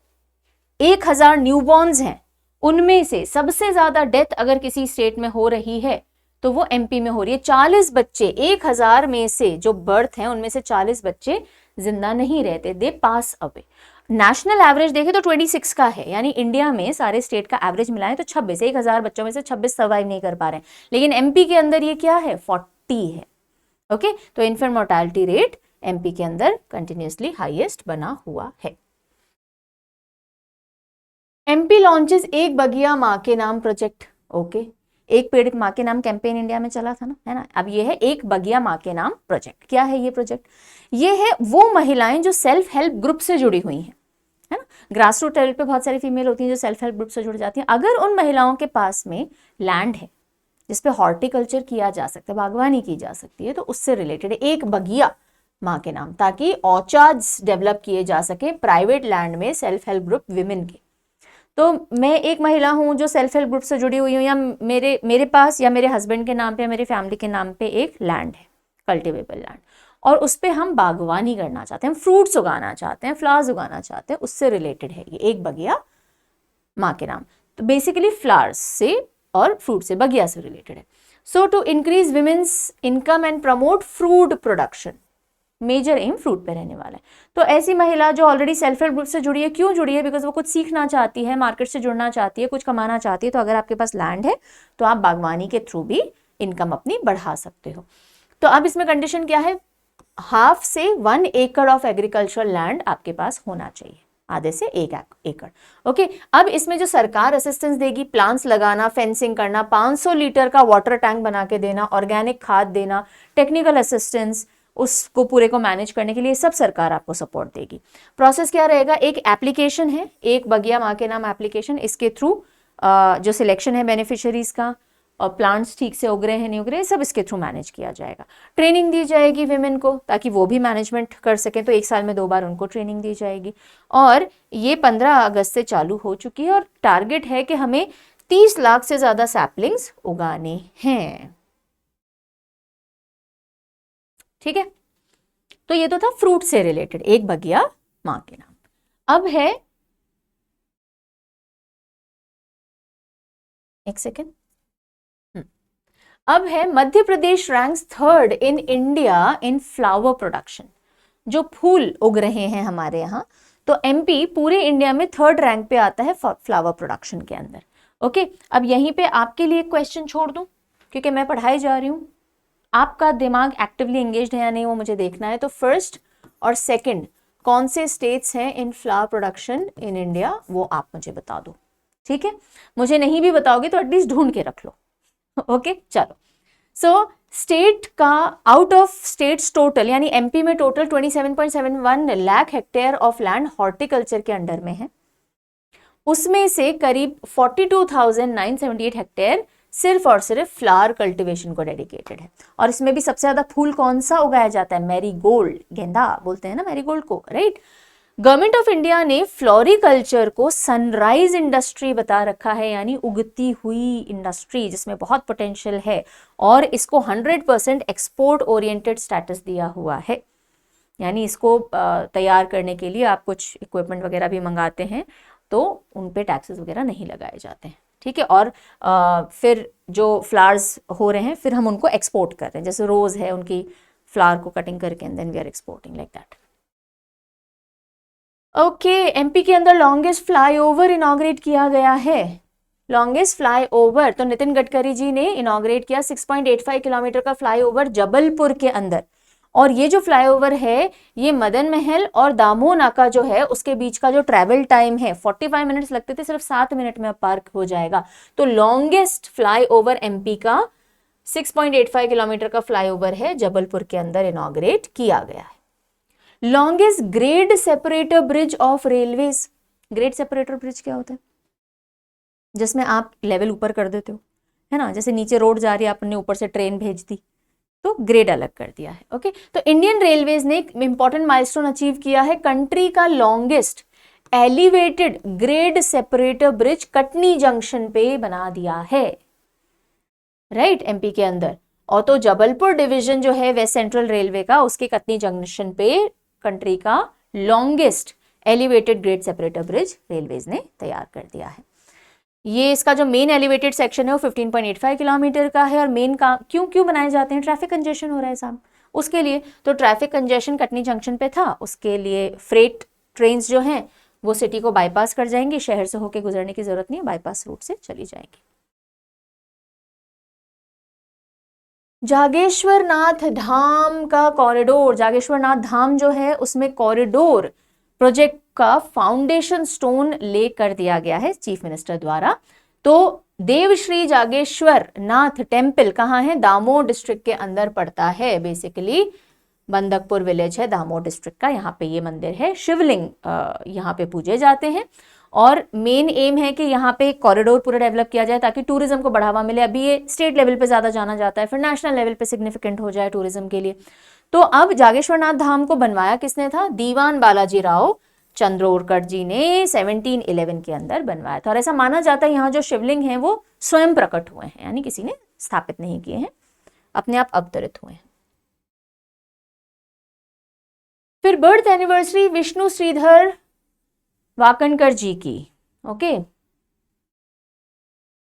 1000 न्यूबॉर्न्स हैं उनमें से सबसे ज्यादा डेथ अगर किसी स्टेट में हो रही है तो वो एमपी में हो रही है। 40 बच्चे 1000 में से जो बर्थ हैं उनमें से 40 बच्चे जिंदा नहीं रहते, दे पास अवे। नेशनल एवरेज देखें तो 26 का है, यानी इंडिया में सारे स्टेट का एवरेज मिलाएं तो 26, 1000 बच्चों में से 26 सर्वाइव नहीं कर पा रहे हैं, लेकिन एमपी के अंदर ये क्या है? 40 है, ओके। तो इन्फेंट मोर्टेलिटी रेट एमपी के अंदर कंटिन्यूसली हाईएस्ट बना हुआ है। एमपी लॉन्चेस एक बगिया माँ के नाम प्रोजेक्ट, ओके। एक पेड़ माँ के नाम कैंपेन इंडिया में चला था ना, है ना। अब ये है एक बगिया माँ के नाम प्रोजेक्ट। क्या है ये प्रोजेक्ट? ये है वो महिलाएं जो सेल्फ हेल्प ग्रुप से जुड़ी हुई हैं, है ना। ग्रास रूट लेवल पे बहुत सारी फीमेल होती हैं जो सेल्फ हेल्प ग्रुप से जुड़ जाती हैं। अगर उन महिलाओं के पास में लैंड है जिसपे हॉर्टिकल्चर किया जा सकता है, बागवानी की जा सकती है, तो उससे रिलेटेड एक बगिया माँ के नाम, ताकि ऑर्चार्ड्स डेवलप किए जा सके प्राइवेट लैंड में सेल्फ हेल्प ग्रुप विमेन के। तो मैं एक महिला हूं जो सेल्फ हेल्प ग्रुप से जुड़ी हुई हूं, या मेरे पास या मेरे हस्बैंड के नाम पे या मेरे फैमिली के नाम पे एक लैंड है, कल्टिवेबल लैंड, और उस पे हम बागवानी करना चाहते हैं, फ्रूट्स उगाना चाहते हैं, फ्लावर्स उगाना चाहते हैं, उससे रिलेटेड है ये एक बगिया माँ के नाम। तो बेसिकली फ्लावर्स से और फ्रूट से, बगिया से रिलेटेड है। So to increase women's income and promote fruit production, major एम फ्रूट पे रहने वाला है। तो ऐसी महिला जो ऑलरेडी सेल्फ हेल्प ग्रुप से जुड़ी है, क्यों जुड़ी है? बिकॉज वो कुछ सीखना चाहती है, मार्केट से जुड़ना चाहती है, कुछ कमाना चाहती है। तो अगर आपके पास लैंड है तो आप बागवानी के थ्रू भी इनकम अपनी बढ़ा सकते हो। तो अब इसमें कंडीशन क्या है? हाफ से 1 एकड़ ऑफ एग्रीकल्चरल लैंड आपके पास होना चाहिए, आधे से 1 एकड़, ओके। अब इसमें जो सरकार असिस्टेंस देगी, प्लांट्स लगाना, फेंसिंग करना, 500 लीटर का वाटर टैंक बना के देना, ऑर्गेनिक खाद देना, टेक्निकल असिस्टेंस, उसको पूरे को मैनेज करने के लिए सब सरकार आपको सपोर्ट देगी। प्रोसेस क्या रहेगा? एक एप्लीकेशन है, एक बगिया माँ के नाम एप्लीकेशन, इसके थ्रू जो सिलेक्शन है बेनिफिशियरीज का, और प्लांट्स ठीक से उग रहे हैं नहीं उग रहे हैं, सब इसके थ्रू मैनेज किया जाएगा। ट्रेनिंग दी जाएगी विमेन को ताकि वो भी मैनेजमेंट कर सकें, तो 1 साल में 2 बार उनको ट्रेनिंग दी जाएगी। और ये 15 अगस्त से चालू हो चुकी है और टारगेट है कि हमें 30 लाख से ज़्यादा सैपलिंग्स उगाने हैं। ठीक है, तो ये तो था फ्रूट से रिलेटेड, एक बगिया मां के नाम। अब है, एक सेकेंड, अब है Madhya Pradesh ranks 3rd in India in flower production. जो फूल उग रहे हैं हमारे यहाँ, तो एमपी पूरे इंडिया में 3rd रैंक पे आता है फ्लावर प्रोडक्शन के अंदर। ओके, अब यहीं पे आपके लिए क्वेश्चन छोड़ दूं क्योंकि मैं पढ़ाई जा रही हूं, आपका दिमाग एक्टिवली एंगेज्ड है या नहीं वो मुझे देखना है। तो 1st और 2nd कौन से स्टेट्स हैं इन फ्लावर प्रोडक्शन इन इंडिया, वो आप मुझे बता दो। ठीक है, मुझे नहीं भी बताओगे तो एटलीस्ट ढूंढ के रख लो। ओके चलो, सो स्टेट का आउट ऑफ स्टेट्स टोटल, यानी एमपी में total 27.71 lakh hectare of land horticulture के अंडर में है। उसमें से करीब 42,978 हेक्टेयर सिर्फ और सिर्फ फ्लावर कल्टीवेशन को डेडिकेटेड है। और इसमें भी सबसे ज्यादा फूल कौन सा उगाया जाता है? मैरीगोल्ड, गेंदा बोलते हैं ना मैरीगोल्ड को, राइट। गवर्नमेंट ऑफ इंडिया ने फ्लोरिकल्चर को सनराइज इंडस्ट्री बता रखा है, यानी उगती हुई इंडस्ट्री जिसमें बहुत पोटेंशियल है, और इसको 100% एक्सपोर्ट ओरिएंटेड स्टेटस दिया हुआ है। यानी इसको तैयार करने के लिए आप कुछ इक्विपमेंट वगैरह भी मंगाते हैं तो उन पे टैक्सेस वगैरह नहीं लगाए जाते हैं। ठीक है, और फिर जो फ्लावर्स हो रहे हैं फिर हम उनको एक्सपोर्ट कर रहे हैं, जैसे रोज है उनकी फ्लावर को कटिंग करके and then we are exporting like that. Okay, MP के अंदर लॉन्गेस्ट फ्लाईओवर इनॉग्रेट किया गया है। लॉन्गेस्ट फ्लाईओवर तो नितिन गडकरी जी ने इनॉग्रेट किया 6.85 किलोमीटर का फ्लाईओवर जबलपुर के अंदर। और ये जो फ्लाईओवर है ये मदन महल और दामोह नाका जो है उसके बीच का जो ट्रैवल टाइम है 45 मिनट्स लगते थे, सिर्फ 7 मिनट में अब पार हो जाएगा। तो लॉन्गेस्ट फ्लाईओवर एमपी का 6.85 किलोमीटर का फ्लाईओवर है, जबलपुर के अंदर इनॉग्रेट किया गया है। Longest grade separator bridge of railways. Grade separator bridge क्या होता है? जिसमें आप लेवल ऊपर कर देते हो, है ना, जैसे नीचे रोड जा रही है आपने ऊपर से ट्रेन भेज दी तो ग्रेड अलग कर दिया है। ओके, तो इंडियन रेलवेज ने एक इंपॉर्टेंट माइलस्टोन अचीव किया है, कंट्री का longest elevated grade separator bridge Katni junction पे बना दिया है, राइट, एमपी के अंदर। और तो जबलपुर डिवीजन जो है वेस्ट सेंट्रल रेलवे का, उसके कटनी जंक्शन पे कंट्री का longest elevated grade separator bridge railways ने तैयार कर दिया है। ये इसका जो मेन एलिवेटेड सेक्शन है वो 15.85 किलोमीटर का है। और मेन का क्यों बनाए जाते हैं? ट्रैफिक कंजेशन हो रहा है साहब, उसके लिए। तो ट्रैफिक कंजेशन कटनी जंक्शन पे था, उसके लिए फ्रेट ट्रेन्स जो हैं वो सिटी को बाईपास कर जाएंगी, शहर से होकर गुजरने की जरूरत नहीं है, बाईपास रूट से चली जाएंगी। जागेश्वर नाथ धाम का कॉरिडोर, जागेश्वर नाथ धाम जो है उसमें कॉरिडोर प्रोजेक्ट का फाउंडेशन स्टोन ले कर दिया गया है चीफ मिनिस्टर द्वारा। तो देवश्री जागेश्वर नाथ टेम्पल कहाँ है? दामोह डिस्ट्रिक्ट के अंदर पड़ता है, बेसिकली बंदकपुर विलेज है दामोह डिस्ट्रिक्ट का, यहाँ पे ये मंदिर है। शिवलिंग यहाँ पे पूजे जाते हैं और मेन एम है कि यहाँ पे कॉरिडोर पूरा डेवलप किया जाए ताकि टूरिज्म को बढ़ावा मिले। अभी ये स्टेट लेवल पे ज्यादा जाना जाता है, फिर नेशनल लेवल पे सिग्निफिकेंट हो जाए टूरिज्म के लिए। तो अब जागेश्वर नाथ धाम को बनवाया किसने था? दीवान बालाजी राव चंद्रोरकर जी ने 1711 के अंदर बनवाया था। और ऐसा माना जाता है यहाँ जो शिवलिंग है वो स्वयं प्रकट हुए हैं, यानी किसी ने स्थापित नहीं किए हैं, अपने आप अवतरित हुए हैं। फिर बर्थ एनिवर्सरी विष्णु श्रीधर वाकणकर जी की। ओके,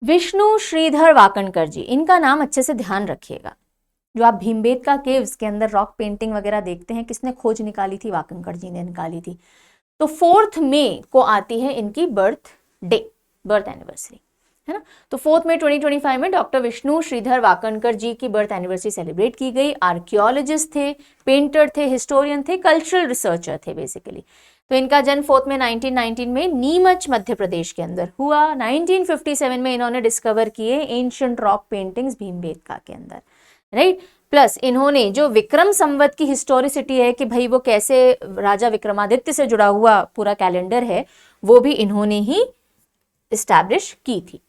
विष्णु श्रीधर वाकणकर जी, इनका नाम अच्छे से ध्यान रखिएगा। जो आप भीमबेटका केव्स के अंदर रॉक पेंटिंग वगैरह देखते हैं, किसने खोज निकाली थी? वाकणकर जी ने निकाली थी। तो 4 मई को आती है इनकी बर्थ डे, बर्थ एनिवर्सरी, है ना। तो 4 मई 2025 में डॉक्टर विष्णु श्रीधर वाकणकर जी की बर्थ एनिवर्सरी सेलिब्रेट की गई। आर्कियोलॉजिस्ट थे, पेंटर थे, हिस्टोरियन थे, कल्चरल रिसर्चर थे बेसिकली। तो इनका जन्म 4 मई 1919 में नीमच मध्य प्रदेश के अंदर हुआ। 1957 में इन्होंने डिस्कवर किए एंशिएंट रॉक पेंटिंग्स भीमबेटका के अंदर, राइट। प्लस इन्होंने जो विक्रम संवत की हिस्टोरिसिटी है कि भाई वो कैसे राजा विक्रमादित्य से जुड़ा हुआ पूरा कैलेंडर है, वो भी इन्होंने ही इस्टेब्लिश की थी।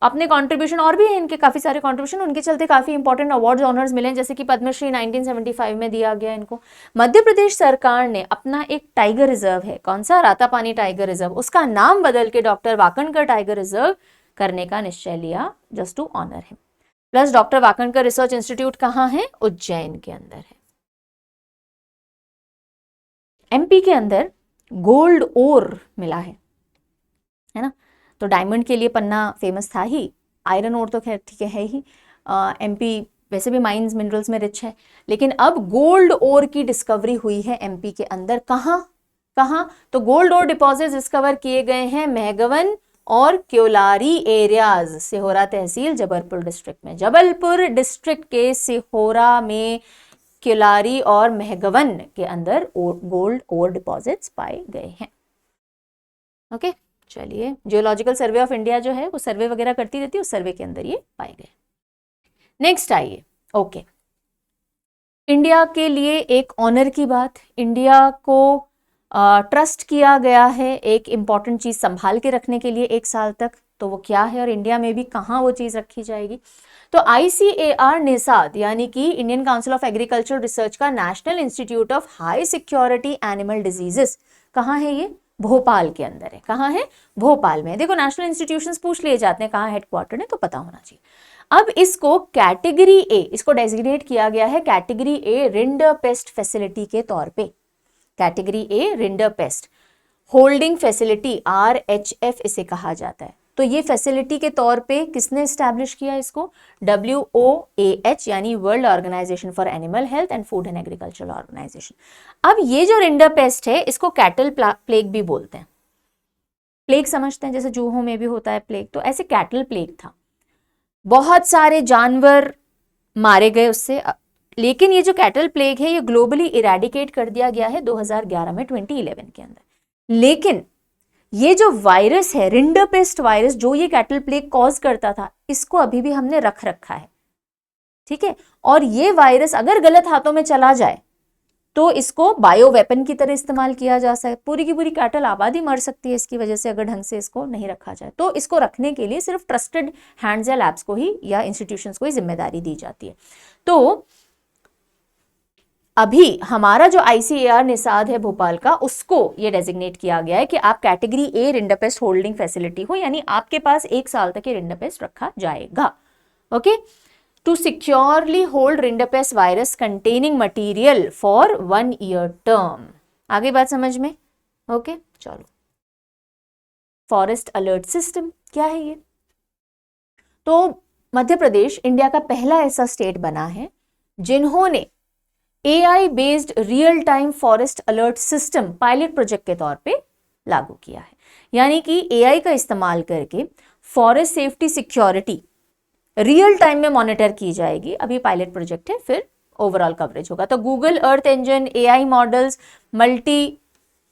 अपने कंट्रीब्यूशन, और भी हैं इनके काफी सारे कंट्रीब्यूशन, उनके चलते काफी इंपॉर्टेंट अवार्ड्स ऑनर्स मिले हैं, जैसे कि पद्मश्री 1975 में दिया गया इनको। मध्य प्रदेश सरकार ने अपना एक टाइगर रिजर्व है, कौन सा, रातापानी टाइगर रिजर्व, उसका नाम बदल के डॉक्टर वाकणकर टाइगर रिजर्व करने का निश्चय लिया, just to honour him. Plus doctor Wakankar research institute कहाँ है, उज्जैन के अंदर है। एमपी के अंदर गोल्ड ओर मिला है ना, तो डायमंड के लिए पन्ना फेमस था ही, आयरन ओर तो खैर ठीक है ही, एमपी वैसे भी माइंस मिनरल्स में रिच है, लेकिन अब गोल्ड ओर की डिस्कवरी हुई है एमपी के अंदर। कहाँ कहाँ, तो गोल्ड ओर डिपॉजिट्स डिस्कवर किए गए हैं मेहगवन और क्योलारी एरियाज, सिहोरा तहसील जबलपुर डिस्ट्रिक्ट में। जबलपुर डिस्ट्रिक्ट के सिहोरा में क्योलारी और मेहगवन के अंदर गोल्ड ओर डिपॉजिट्स पाए गए हैं। ओके, चलिए, जियोलॉजिकल सर्वे ऑफ इंडिया जो है वो सर्वे वगैरह करती रहती है, उस सर्वे के अंदर ये पाए गए। नेक्स्ट आइए, ओके, इंडिया के लिए एक ऑनर की बात, इंडिया को ट्रस्ट किया गया है एक इंपॉर्टेंट चीज संभाल के रखने के लिए 1 साल तक, तो वो क्या है और इंडिया में भी कहाँ वो चीज रखी जाएगी। तो ICAR निसाद यानी कि Indian council of agriculture research का national institute of high security animal diseases कहाँ है, ये भोपाल के अंदर है। कहाँ है, भोपाल में। देखो नेशनल इंस्टीट्यूशंस पूछ लिए जाते हैं कहाँ हेडक्वार्टर है, तो पता होना चाहिए। अब इसको कैटेगरी ए, इसको डेजिग्नेट किया गया है कैटेगरी ए रिंडरपेस्ट फैसिलिटी के तौर पे। Category A rinderpest holding facility RHF इसे कहा जाता है। तो ये फैसिलिटी के तौर पे किसने एस्टैब्लिश किया इसको, WOAH यानी world organisation for animal health and food and agriculture organisation. अब ये जो रिंडरपेस्ट है इसको कैटल प्लेग भी बोलते हैं। प्लेग समझते हैं जैसे जूहों में भी होता है प्लेग, तो ऐसे कैटल प्लेग था, बहुत सारे जानवर मारे गए उससे। लेकिन ये जो कैटल प्लेग है ये ग्लोबली इरेडिकेट कर दिया गया है 2011 में, 2011 के अंदर। लेकिन ये जो वायरस है रिंडरपेस्ट वायरस, जो ये कैटल प्लेग कॉज करता था, इसको अभी भी हमने रख रखा है, ठीक है। और ये वायरस अगर गलत हाथों में चला जाए तो इसको बायो वेपन की तरह इस्तेमाल किया जा सकता है। पूरी की पूरी कैटल आबादी मर सकती है इसकी वजह से अगर ढंग से इसको नहीं रखा जाए। तो इसको रखने के लिए सिर्फ ट्रस्टेड हैंड्स या लैब्स को ही या इंस्टीट्यूशंस को ही जिम्मेदारी दी जाती है। तो अभी हमारा जो ICAR निसाद है भोपाल का, उसको ये डेजिग्नेट किया गया है कि आप category A rinderpest holding facility हो, यानी आपके पास 1 साल तक ये रिंडरपेस्ट रखा जाएगा। Okay, to securely hold rinderpest virus containing material for 1 year term. आगे बात समझ में, ओके चलो। फॉरेस्ट अलर्ट सिस्टम क्या है ये, तो मध्य प्रदेश इंडिया का पहला ऐसा स्टेट बना है जिन्होंने AI based real time forest alert system pilot project के तौर पे लागू किया है। यानी कि AI का इस्तेमाल करके forest safety security real time में मॉनिटर की जाएगी। अभी पायलट प्रोजेक्ट है, फिर ओवरऑल कवरेज होगा। तो Google Earth engine, AI models, multi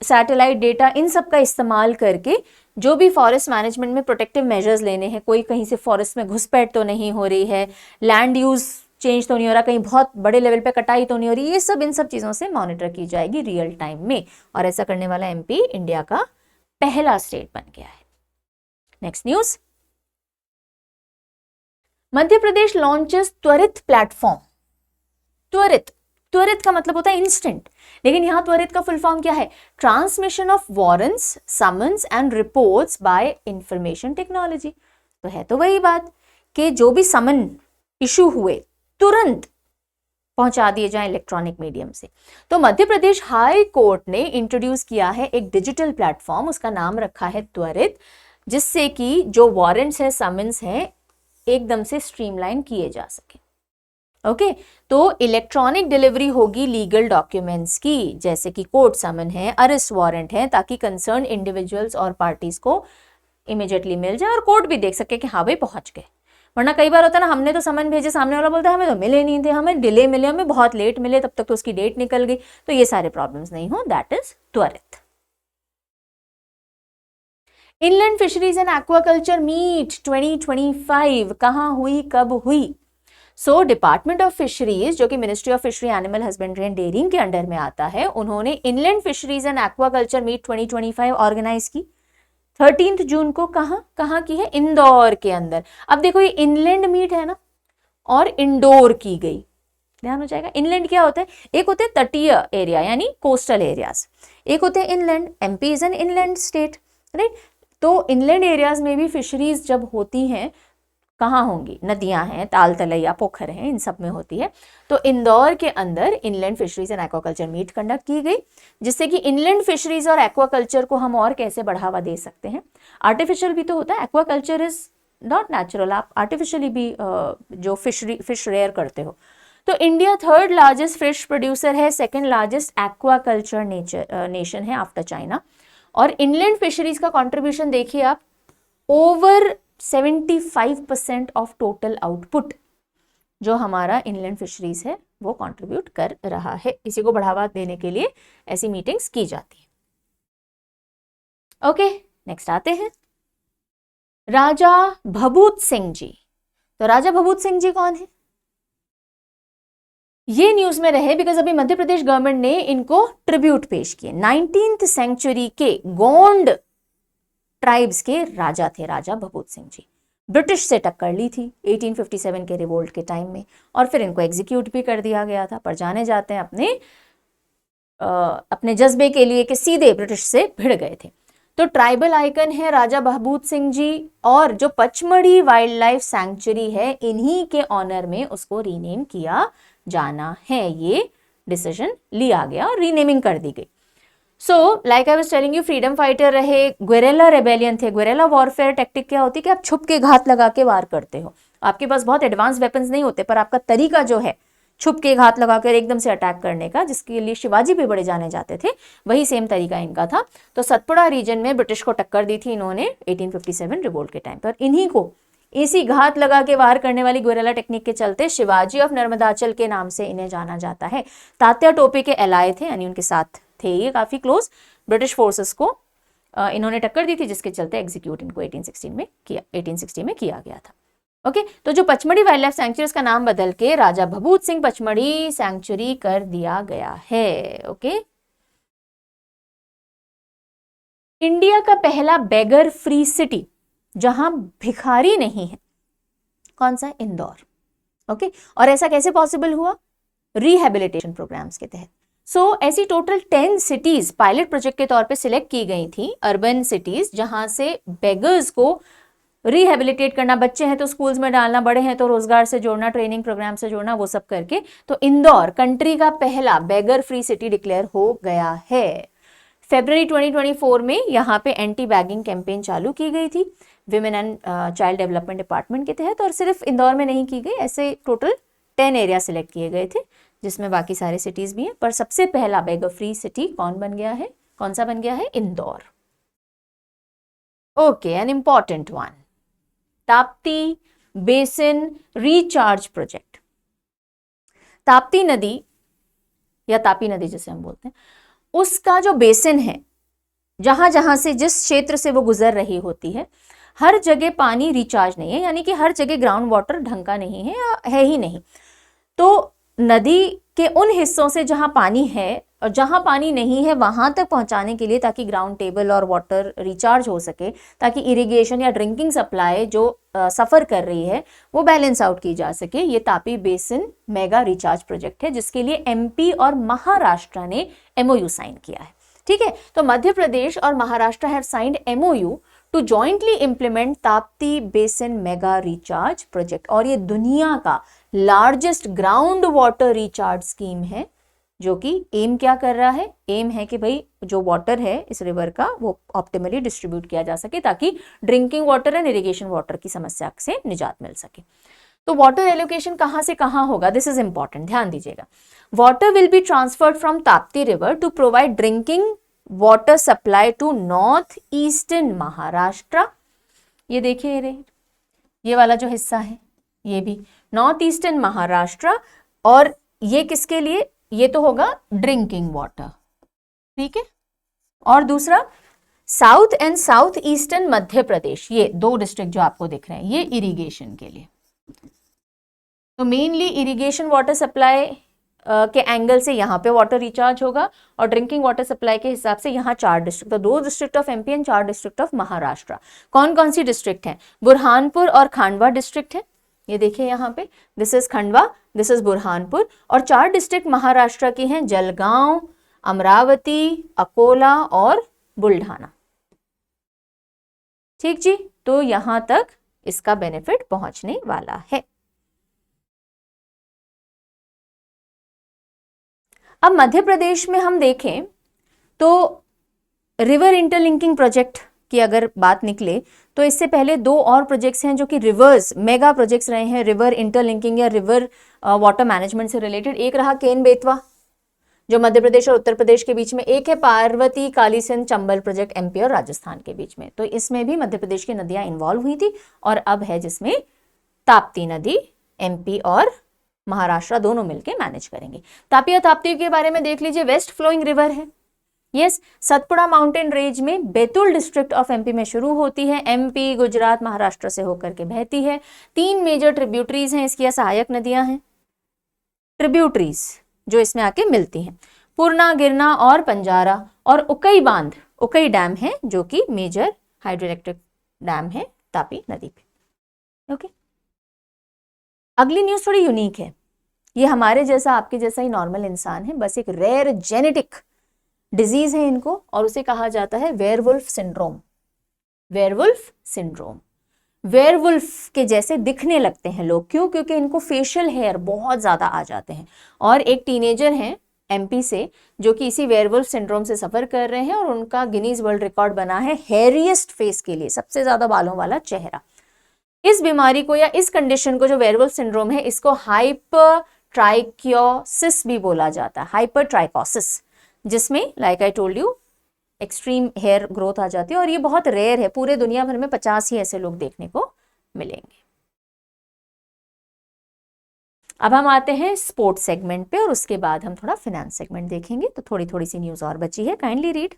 satellite data, इन सब का इस्तेमाल करके जो भी फॉरेस्ट मैनेजमेंट में प्रोटेक्टिव मेजर्स लेने हैं, कोई कहीं से फॉरेस्ट में घुसपैठ तो नहीं हो रही है, लैंड यूज चेंज तो नहीं हो रहा, कहीं बहुत बड़े लेवल पे कटाई तो नहीं हो रही, ये सब इन सब चीजों से मॉनिटर की जाएगी रियल टाइम में। और ऐसा करने वाला MP इंडिया का पहला स्टेट बन गया है। Next news, Madhya Pradesh launches त्वरित प्लेटफॉर्म। त्वरित का मतलब होता है इंस्टेंट, लेकिन यहां त्वरित का फुल फॉर्म क्या है, transmission of warrants, summons and reports by information technology. तो है तो वही बात कि जो भी समन इशू हुए तुरंत पहुंचा दिए जाएं इलेक्ट्रॉनिक मीडियम से। तो मध्य प्रदेश हाई कोर्ट ने इंट्रोड्यूस किया है एक डिजिटल प्लेटफॉर्म, उसका नाम रखा है त्वरित, जिससे कि जो वारंट्स है, समन्स है, एकदम से स्ट्रीमलाइन किए जा सके। ओके, तो इलेक्ट्रॉनिक डिलीवरी होगी लीगल डॉक्यूमेंट्स की, जैसे कि कोर्ट समन है, अरेस्ट वारंट है, ताकि कंसर्न इंडिविजुअल्स और पार्टीज को इमीडिएटली मिल जाए और कोर्ट भी देख सके कि हाँ भाई पहुंच गए। वरना कई बार होता है ना, हमने तो समन भेजे, सामने वाला बोलता है हमें तो मिले नहीं थे, हमें डिले मिले, हमें बहुत लेट मिले, तब तक तो उसकी डेट निकल गई। तो ये सारे प्रॉब्लम्स नहीं हो, दैट इज त्वरित। Inland fisheries and aquaculture meet 2025 कहां हुई, कब हुई? सो डिपार्टमेंट ऑफ फिशरीज, जो कि ministry of fishery, animal husbandry and dairying के अंडर में आता है, उन्होंने inland fisheries and aquaculture meet 2025 organise की। 13 जून को कहाँ की है? इंदौर के अंदर। अब देखो ये इनलैंड मीट है ना, और इंडोर की गई, ध्यान हो जाएगा। इनलैंड क्या होता है? एक होते हैं तटीय एरिया यानी कोस्टल एरियाज, एक होते हैं inland. MP is an inland state, right. तो इनलैंड एरियाज में भी फिशरीज जब होती हैं, कहाँ होंगी? नदियां हैं, ताल तलैया, पोखर हैं, इन सब में होती है। तो इंदौर के अंदर inland fisheries and aquaculture meet conduct की गई, जिससे कि इनलैंड फिशरीज और एक्वाकल्चर को हम और कैसे बढ़ावा दे सकते हैं। आर्टिफिशियल भी तो होता है, एक्वाकल्चर इज नॉट नेचुरल, आप आर्टिफिशियली भी जो फिश रेयर करते हो। तो India 3rd largest fish producer है, 2nd लार्जेस्ट एक्वाकल्चर नेशन है आफ्टर चाइना। और इनलैंड फिशरीज का कंट्रीब्यूशन देखिए आप, ओवर 75% ऑफ टोटल आउटपुट जो हमारा इनलैंड फिशरीज है वो कंट्रीब्यूट कर रहा है। इसी को बढ़ावा देने के लिए ऐसी मीटिंग्स की जाती है। ओके, नेक्स्ट आते हैं राजा भभूत सिंह जी। तो राजा भभूत सिंह जी कौन है? ये न्यूज में रहे बिकॉज अभी मध्य प्रदेश गवर्नमेंट ने इनको ट्रिब्यूट पेश किए। 19th सेंचुरी के गोंड ट्राइब्स के राजा थे राजा भभूत सिंह जी। ब्रिटिश से टक्कर ली थी 1857 के रिवोल्ट के टाइम में, और फिर इनको एग्जीक्यूट भी कर दिया गया था। पर जाने जाते हैं अपने जज्बे के लिए कि सीधे ब्रिटिश से भिड़ गए थे। तो ट्राइबल आइकन है राजा भभूत सिंह जी, और जो पचमढ़ी वाइल्ड लाइफ सैंक्चुरी है इन्हीं के ऑनर में उसको रीनेम किया जाना है। ये डिसीजन लिया गया और रीनेमिंग कर दी गई। So like I was telling you, freedom fighter रहे, गुएरिला रेबेलियन थे। गुएरिला वॉरफेयर टेक्टिक क्या होती है कि आप छुप के घात लगा के वार करते हो। आपके पास बहुत एडवांस वेपन्स नहीं होते, पर आपका तरीका जो है छुप के घात लगाकर एकदम से अटैक करने का, जिसके लिए शिवाजी भी बड़े जाने जाते थे, वही सेम तरीका इनका था। तो सतपुड़ा रीजन में ब्रिटिश को टक्कर दी थी इन्होंने 1857 रिवोल्ट के टाइम पर। इन्हीं को इसी घात लगा के वार करने वाली गुएरिला टेक्निक के चलते शिवाजी ऑफ नर्मदाचल के नाम से इन्हें जाना जाता है। तात्या टोपे के एलाय थे, यानी उनके साथ थे ये काफी क्लोज। ब्रिटिश फोर्सेस को इन्होंने टक्कर दी थी, जिसके चलते एग्जीक्यूट इनको 1860 में किया गया था। ओके, तो जो पचमढ़ी वाइल्ड लाइफ सैंक्चुरी का नाम बदल के राजा भभूत सिंह पचमढ़ी सैंक्चुरी कर दिया गया है। ओके, इंडिया का पहला बेगर फ्री सिटी जहां भिखारी नहीं है, कौन सा? इंदौर। ओके, और ऐसा कैसे पॉसिबल हुआ? रिहेबिलिटेशन प्रोग्राम्स के तहत। ऐसी टोटल 10 सिटीज पायलट प्रोजेक्ट के तौर पे सिलेक्ट की गई थी, अर्बन सिटीज, जहां से बेगर्स को रिहेबिलिटेट करना, बच्चे हैं तो स्कूल्स में डालना, बड़े हैं तो रोजगार से जोड़ना, ट्रेनिंग प्रोग्राम से जोड़ना, वो सब करके। तो इंदौर कंट्री का पहला बेगर फ्री सिटी डिक्लेयर हो गया है। फरवरी 2024 में यहाँ पे एंटी बैगिंग कैंपेन चालू की गई थी women and child development department के तहत, और सिर्फ इंदौर में नहीं की गई, ऐसे टोटल 10 एरिया सिलेक्ट किए गए थे, जिसमें बाकी सारे सिटीज भी हैं। पर सबसे पहला बेगर फ्री सिटी कौन बन गया है? कौन सा बन गया है? Indore. Okay, N important one, Tapti basin recharge project. Tapti नदी या तापी नदी जिसे हम बोलते हैं, उसका जो बेसिन है, जहां जहां से जिस क्षेत्र से वो गुजर रही होती है, हर जगह पानी रिचार्ज नहीं है, यानी कि हर जगह ग्राउंड वाटर ढंग का नहीं है या है ही नहीं। तो नदी के उन हिस्सों से जहां पानी है और जहां पानी नहीं है वहां तक पहुंचाने के लिए, ताकि ग्राउंड टेबल और वाटर रिचार्ज हो सके, ताकि इरिगेशन या ड्रिंकिंग सप्लाई जो सफर कर रही है वो बैलेंस आउट की जा सके, ये Tapi basin mega recharge project है, जिसके लिए एमपी और महाराष्ट्र ने एमओयू साइन किया है। ठीक है, तो मध्य प्रदेश और Maharashtra have signed MOU to jointly implement Tapti basin mega recharge project. और ये दुनिया का largest ground water recharge scheme है, जो कि एम क्या कर रहा है? एम है कि भाई जो वाटर है इस रिवर का वो ऑप्टिमली डिस्ट्रीब्यूट किया जा सके, ताकि drinking water and irrigation water की समस्या से निजात मिल सके। तो वाटर एलोकेशन कहां से कहां होगा? दिस इज इंपॉर्टेंट, ध्यान दीजिएगा। Water will be transferred from Tapti river to provide drinking water supply to north eastern Maharashtra. ये देखिए, ये वाला जो हिस्सा है ये भी नॉर्थ ईस्टर्न महाराष्ट्र, और ये किसके लिए? ये तो होगा ड्रिंकिंग वाटर, ठीक है। और दूसरा south and south eastern Madhya Pradesh, ये दो डिस्ट्रिक्ट जो आपको दिख रहे हैं, ये इरिगेशन के लिए। तो मेनली इरिगेशन वाटर सप्लाई के एंगल से यहाँ पे वाटर रिचार्ज होगा, और ड्रिंकिंग वाटर सप्लाई के हिसाब से यहाँ 4 डिस्ट्रिक्ट, तो 2 district of MP and 4 district of Maharashtra. कौन कौन सी डिस्ट्रिक्ट है? बुरहानपुर और खांडवा डिस्ट्रिक्ट है, ये देखिए यहाँ पे, this is Khandwa, this is Burhanpur. और 4 डिस्ट्रिक्ट महाराष्ट्र की हैं, जलगांव, अमरावती, अकोला और बुल्ढाना। ठीक जी, तो यहां तक इसका बेनिफिट पहुंचने वाला है। अब मध्य प्रदेश में हम देखें तो रिवर इंटरलिंकिंग प्रोजेक्ट की अगर बात निकले तो इससे पहले 2 और प्रोजेक्ट्स हैं जो कि रिवर्स मेगा प्रोजेक्ट्स रहे हैं, रिवर इंटरलिंकिंग या रिवर वाटर मैनेजमेंट से रिलेटेड। एक रहा केन बेतवा जो मध्य प्रदेश और उत्तर प्रदेश के बीच में, एक है पार्वती कालीसिंध चंबल प्रोजेक्ट एमपी और राजस्थान के बीच में। तो इसमें भी मध्य प्रदेश की नदियां इन्वॉल्व हुई थी, और अब है जिसमें ताप्ती नदी एमपी और महाराष्ट्र दोनों मिलकर मैनेज करेंगे। तापी और ताप्ती के बारे में देख लीजिए, वेस्ट फ्लोइंग रिवर है, यस, सतपुड़ा माउंटेन रेंज में बैतूल डिस्ट्रिक्ट ऑफ एमपी में शुरू होती है, एमपी गुजरात महाराष्ट्र से होकर के बहती है। 3 मेजर ट्रिब्यूटरीज हैं इसकी, सहायक नदियां हैं ट्रिब्यूटरीज जो इसमें आके मिलती हैं, पूर्णा, गिरना और पंजारा, और उकई बांध, उकई डैम है जो कि मेजर हाइड्रो इलेक्ट्रिक डैम है तापी नदी पे। ओके, अगली न्यूज थोड़ी यूनिक है, ये हमारे जैसा आपके जैसा ही नॉर्मल इंसान है, बस एक रेयर जेनेटिक डिजीज है इनको, और उसे कहा जाता है werewolf syndrome. Werewolf syndrome, werewolf के जैसे दिखने लगते हैं लोग, क्यों? क्योंकि इनको फेशियल हेयर बहुत ज्यादा आ जाते हैं। और एक टीनेजर हैं एमपी से जो कि इसी वेयरवुल्फ सिंड्रोम से सफर कर रहे हैं, और उनका गिनीज वर्ल्ड रिकॉर्ड बना है हेयरिएस्ट फेस के लिए, सबसे ज्यादा बालों वाला चेहरा। इस बीमारी को या इस कंडीशन को जो वेयरवुल्फ सिंड्रोम है, इसको हाइपरट्राइकोसिस भी बोला जाता है, हाइपरट्राइकोसिस, जिसमें like I told you extreme hair growth आ जाती है, और ये बहुत रेयर है, पूरे दुनिया भर में 50 ही ऐसे लोग देखने को मिलेंगे। अब हम आते हैं स्पोर्ट्स सेगमेंट पे, और उसके बाद हम थोड़ा फाइनेंस सेगमेंट देखेंगे। तो थोड़ी थोड़ी सी न्यूज और बची है, kindly read.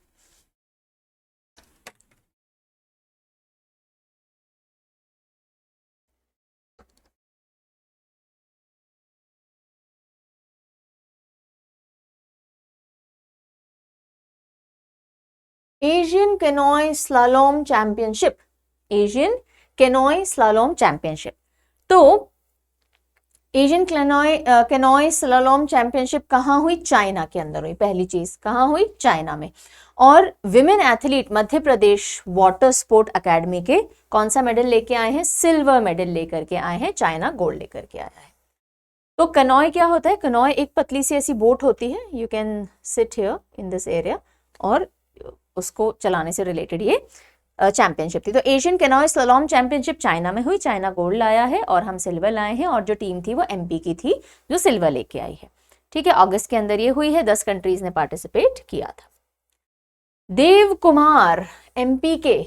Asian canoe slalom championship, Asian canoe slalom championship. तो एशियन कैनोय स्लालोम चैंपियनशिप कहाँ हुई? चाइना के अंदर हुई। पहली चीज कहाँ हुई? चाइना में। और women athlete Madhya Pradesh water sport academy के कौन सा मेडल लेके आए हैं? सिल्वर मेडल लेकर के आए हैं, चाइना गोल्ड लेकर के आया है। तो कैनोय क्या होता है? कैनोय एक पतली सी ऐसी बोट होती है, you can sit here in this area, और उसको चलाने से रिलेटेड ये चैंपियनशिप थी। तो Asian canoe slalom championship China में हुई, चाइना गोल्ड लाया है और हम सिल्वर लाए हैं, और जो टीम थी वो एमपी की थी जो सिल्वर लेके आई है। ठीक है, अगस्त के अंदर ये हुई है, 10 कंट्रीज ने पार्टिसिपेट किया था। देव कुमार, एमपी के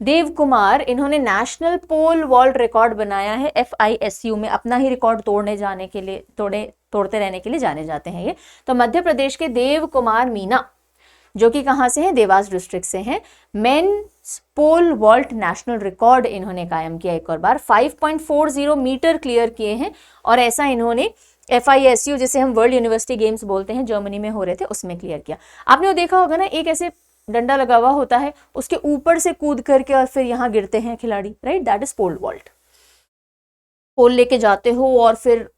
देव कुमार, इन्होंने नेशनल पोल वॉल्ट रिकॉर्ड बनाया है FISU में, अपना ही रिकॉर्ड तोड़ने जाने के लिए, तोड़ते रहने के लिए जाने जाते हैं ये। तो मध्य प्रदेश के देव कुमार मीना जो कि कहां से हैं? देवास डिस्ट्रिक्ट से हैं, men's pole vault national record इन्होंने कायम किया एक और बार, 5.40 मीटर क्लियर किए हैं। और ऐसा इन्होंने FISU जिसे हम वर्ल्ड यूनिवर्सिटी गेम्स बोलते हैं, जर्मनी में हो रहे थे, उसमें क्लियर किया। आपने वो देखा होगा ना, एक ऐसे डंडा लगा हुआ होता है, उसके ऊपर से कूद करके और फिर यहाँ गिरते हैं खिलाड़ी, right? That is pole vault. Pole लेके जाते हो और फिर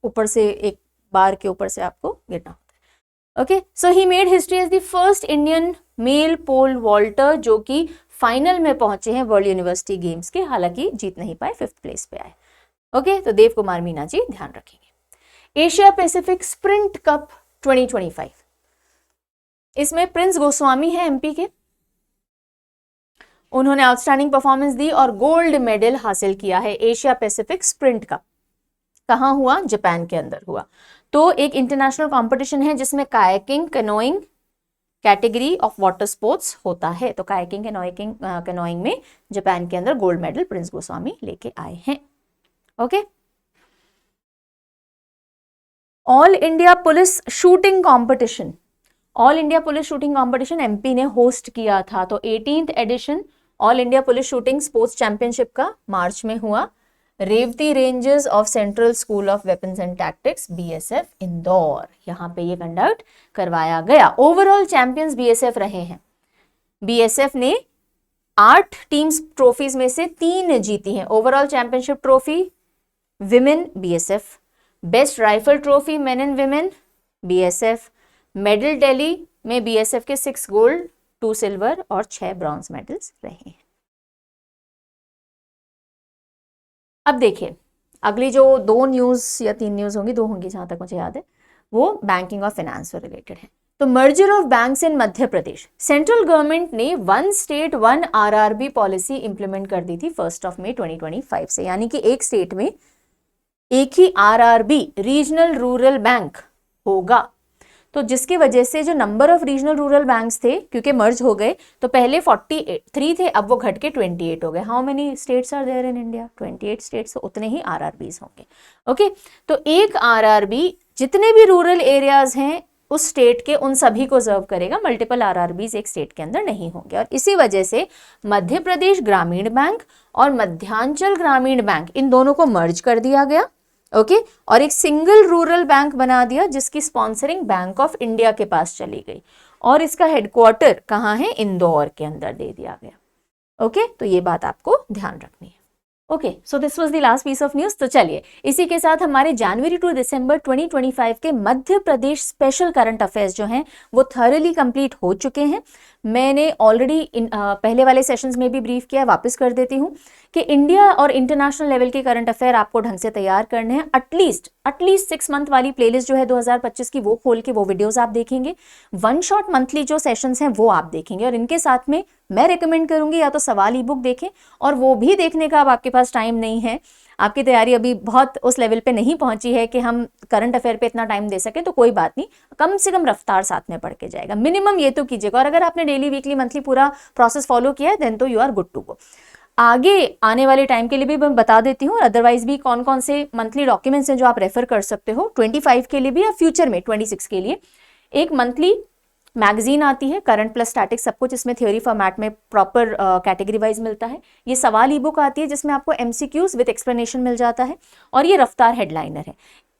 ऊपर से एक बार के ऊपर से आपको गिरना होता है। Okay, so he made history as the first Indian male pole vaulter जो कि फाइनल में पहुंचे हैं वर्ल्ड यूनिवर्सिटी गेम्स के, हालांकि जीत नहीं पाए, 5th प्लेस पे आए। ओके, तो देव कुमार मीना जी ध्यान रखेंगे। एशिया पैसिफिक स्प्रिंट कप 2025, इसमें प्रिंस गोस्वामी है एमपी के, उन्होंने आउटस्टैंडिंग परफॉर्मेंस दी और गोल्ड मेडल हासिल किया है। एशिया पैसिफिक स्प्रिंट कप कहाँ हुआ? जापान के अंदर हुआ। तो एक इंटरनेशनल कंपटीशन है जिसमें kayaking, canoeing category of water sports होता है। तो कायाकिंग, कैनोइंग में जापान के अंदर गोल्ड मेडल प्रिंस गोस्वामी लेके आए हैं। Okay, all India police shooting competition, all India police shooting competition MP ने होस्ट किया था। तो 18th edition all India police shooting sports championship का मार्च में हुआ। Revati rangers of central school of weapons and tactics BSF Indore, यहाँ पे ये कंडक्ट करवाया गया। ओवरऑल चैंपियंस बीएसएफ रहे हैं। बीएसएफ ने 8 टीम्स ट्रॉफीज में से 3 जीती हैं। Overall championship trophy women BSF, best rifle trophy main and women BSF, medal Delhi में बीएसएफ के 6 गोल्ड 2 सिल्वर और 6 ब्रॉन्ज मेडल्स रहे हैं। अब देखिए अगली जो 2 न्यूज या 3 न्यूज होंगी, 2 होंगी जहां तक मुझे याद है, वो बैंकिंग और फाइनेंस से रिलेटेड है। तो merger of banks in Madhya Pradesh, central government ने 1 स्टेट 1 आरआरबी पॉलिसी इंप्लीमेंट कर दी थी 1 मई 2025 से, यानी कि एक स्टेट में एक ही आरआरबी रीजनल रूरल बैंक होगा। तो जिसकी वजह से जो number of regional rural banks थे, क्योंकि मर्ज हो गए, तो पहले 43 थे, अब वो घट के 28 हो गए। How many states are there in India? 28 states, तो उतने ही आरआरबीज होंगे। ओके, तो एक आरआरबी जितने भी रूरल एरियाज हैं उस स्टेट के, उन सभी को सर्व करेगा। मल्टीपल आरआरबीज एक स्टेट के अंदर नहीं होंगे। और इसी वजह से मध्य प्रदेश ग्रामीण बैंक और मध्यांचल ग्रामीण बैंक, इन दोनों को मर्ज कर दिया गया। ओके, और एक सिंगल रूरल बैंक बना दिया, जिसकी स्पॉन्सरिंग बैंक ऑफ इंडिया के पास चली गई, और इसका हेडक्वार्टर कहाँ है? इंदौर के अंदर दे दिया गया। ओके, तो ये बात आपको ध्यान रखनी है। Okay, so this was the last piece of news. तो चलिए इसी के साथ हमारे जनवरी टू दिसंबर 2025 के Madhya Pradesh special current affairs जो हैं वो थॉरली कंप्लीट हो चुके हैं। मैंने ऑलरेडी पहले वाले सेशंस में भी ब्रीफ किया, वापस कर देती हूँ कि इंडिया और इंटरनेशनल लेवल के करंट अफेयर आपको ढंग से तैयार करने हैं। एटलीस्ट 6 मंथ वाली प्लेलिस्ट जो है 2025 की, वो खोल के वो वीडियोस आप देखेंगे। 1 शॉट मंथली जो सेशंस हैं वो आप देखेंगे, और इनके साथ में मैं रिकमेंड करूंगी या तो सवाल ई बुक देखें, और वो भी देखने का अब आपके पास टाइम नहीं है, आपकी तैयारी अभी बहुत उस लेवल पे नहीं पहुंची है कि हम करंट अफेयर पे इतना टाइम दे सकें, तो कोई बात नहीं, कम से कम रफ्तार साथ में पढ़ के जाएगा। मिनिमम ये तो कीजिएगा, और अगर आपने डेली वीकली मंथली पूरा प्रोसेस फॉलो किया है देन तो you are good to go. आगे आने वाले टाइम के लिए भी मैं बता देती हूँ, अदरवाइज भी कौन कौन से मंथली डॉक्यूमेंट्स हैं जो आप रेफर कर सकते हो 25 के लिए भी, या फ्यूचर में 26 के लिए। एक मंथली मैगजीन आती है, करंट प्लस स्टैटिक सब कुछ, इसमें थ्योरी फॉर्मेट में प्रॉपर कैटेगरी वाइज मिलता है। ये सवाल ई बुक आती है जिसमें आपको एमसीक्यूज विद एक्सप्लेनेशन मिल जाता है, और ये रफ्तार हेडलाइनर है।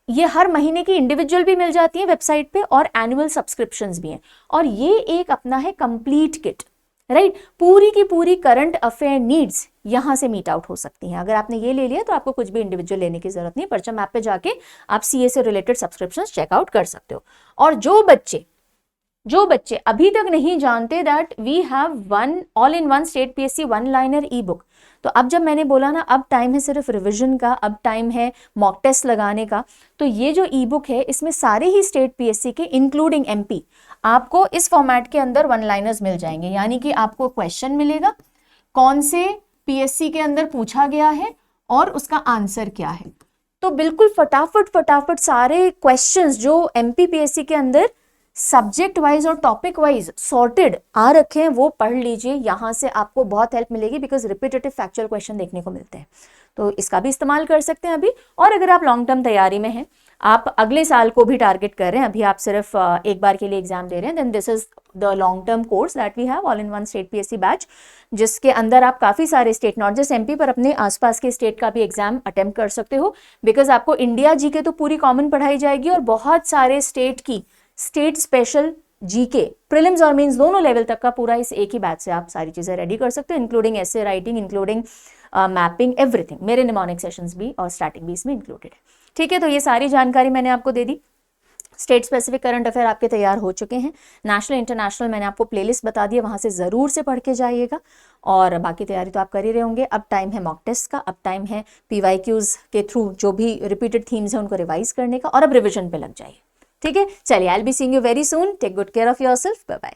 ये हर महीने की इंडिविजुअल भी मिल जाती है वेबसाइट पे, और एनुअल सब्सक्रिप्शंस भी हैं। और ये एक अपना है कंप्लीट किट, राइट? पूरी की पूरी करंट अफेयर नीड्स यहाँ से मीट आउट हो सकती हैं। अगर आपने ये ले लिया तो आपको कुछ भी इंडिविजुअल लेने की जरूरत नहीं, परचम ऐप पे जाके आप सीए से रिलेटेड सब्सक्रिप्शंस चेकआउट कर सकते हो। और जो बच्चे अभी तक नहीं जानते that we have 1 all in one state PSC 1 liner e book, तो अब जब मैंने बोला ना अब टाइम है सिर्फ रिवीजन का, अब टाइम है मॉक टेस्ट लगाने का, तो ये जो ई बुक है इसमें सारे ही स्टेट पीएससी के इंक्लूडिंग एमपी आपको इस फॉर्मेट के अंदर 1 लाइनर्स मिल जाएंगे। यानी कि आपको क्वेश्चन मिलेगा, कौन से पीएससी के अंदर पूछा गया है और उसका आंसर क्या है। तो बिल्कुल फटाफट सारे क्वेश्चंस जो एमपी पीएससी के अंदर सब्जेक्ट वाइज और टॉपिक वाइज सॉर्टेड आ रखे हैं वो पढ़ लीजिए। यहाँ से आपको बहुत हेल्प मिलेगी, बिकॉज रिपीटेटिव फैक्चुअल क्वेश्चन देखने को मिलते हैं, तो इसका भी इस्तेमाल कर सकते हैं अभी। और अगर आप लॉन्ग टर्म तैयारी में हैं, आप अगले साल को भी टारगेट कर रहे हैं, अभी आप सिर्फ एक बार के लिए एग्जाम दे रहे हैं, then this is the long term course that we have all in one state PSC batch, जिसके अंदर आप काफी सारे स्टेट, नॉट जस्ट एमपी पर अपने आसपास के स्टेट का भी एग्जाम अटेम्प्ट कर सकते हो। बिकॉज आपको इंडिया जीके तो पूरी कॉमन पढ़ाई जाएगी, और बहुत सारे स्टेट की स्टेट स्पेशल जीके प्रीलिम्स और मेंस दोनों लेवल तक का पूरा इस एक ही बैच से आप सारी चीजें रेडी कर सकते हो, including essay writing, including mapping, everything. मेरे निमोनिक सेशंस भी और स्टैटिक भी इसमें इंक्लूडेड है। ठीक है, तो ये सारी जानकारी मैंने आपको दे दी। स्टेट स्पेसिफिक करंट अफेयर आपके तैयार हो चुके हैं। नेशनल इंटरनेशनल मैंने आपको प्लेलिस्ट बता दी है, वहां से जरूर से पढ़ के जाइएगा, और बाकी तैयारी तो आप कर ही रहे होंगे। अब टाइम है मॉक टेस्ट का, अब टाइम है पीवाईक्यूज के थ्रू जो भी रिपीटेड थीम्स हैं उनको रिवाइज करने का, और अब रिविजन पे लग जाइए। ठीक है, चलिए, I will be seeing you very soon. Take good care of yourself, bye bye.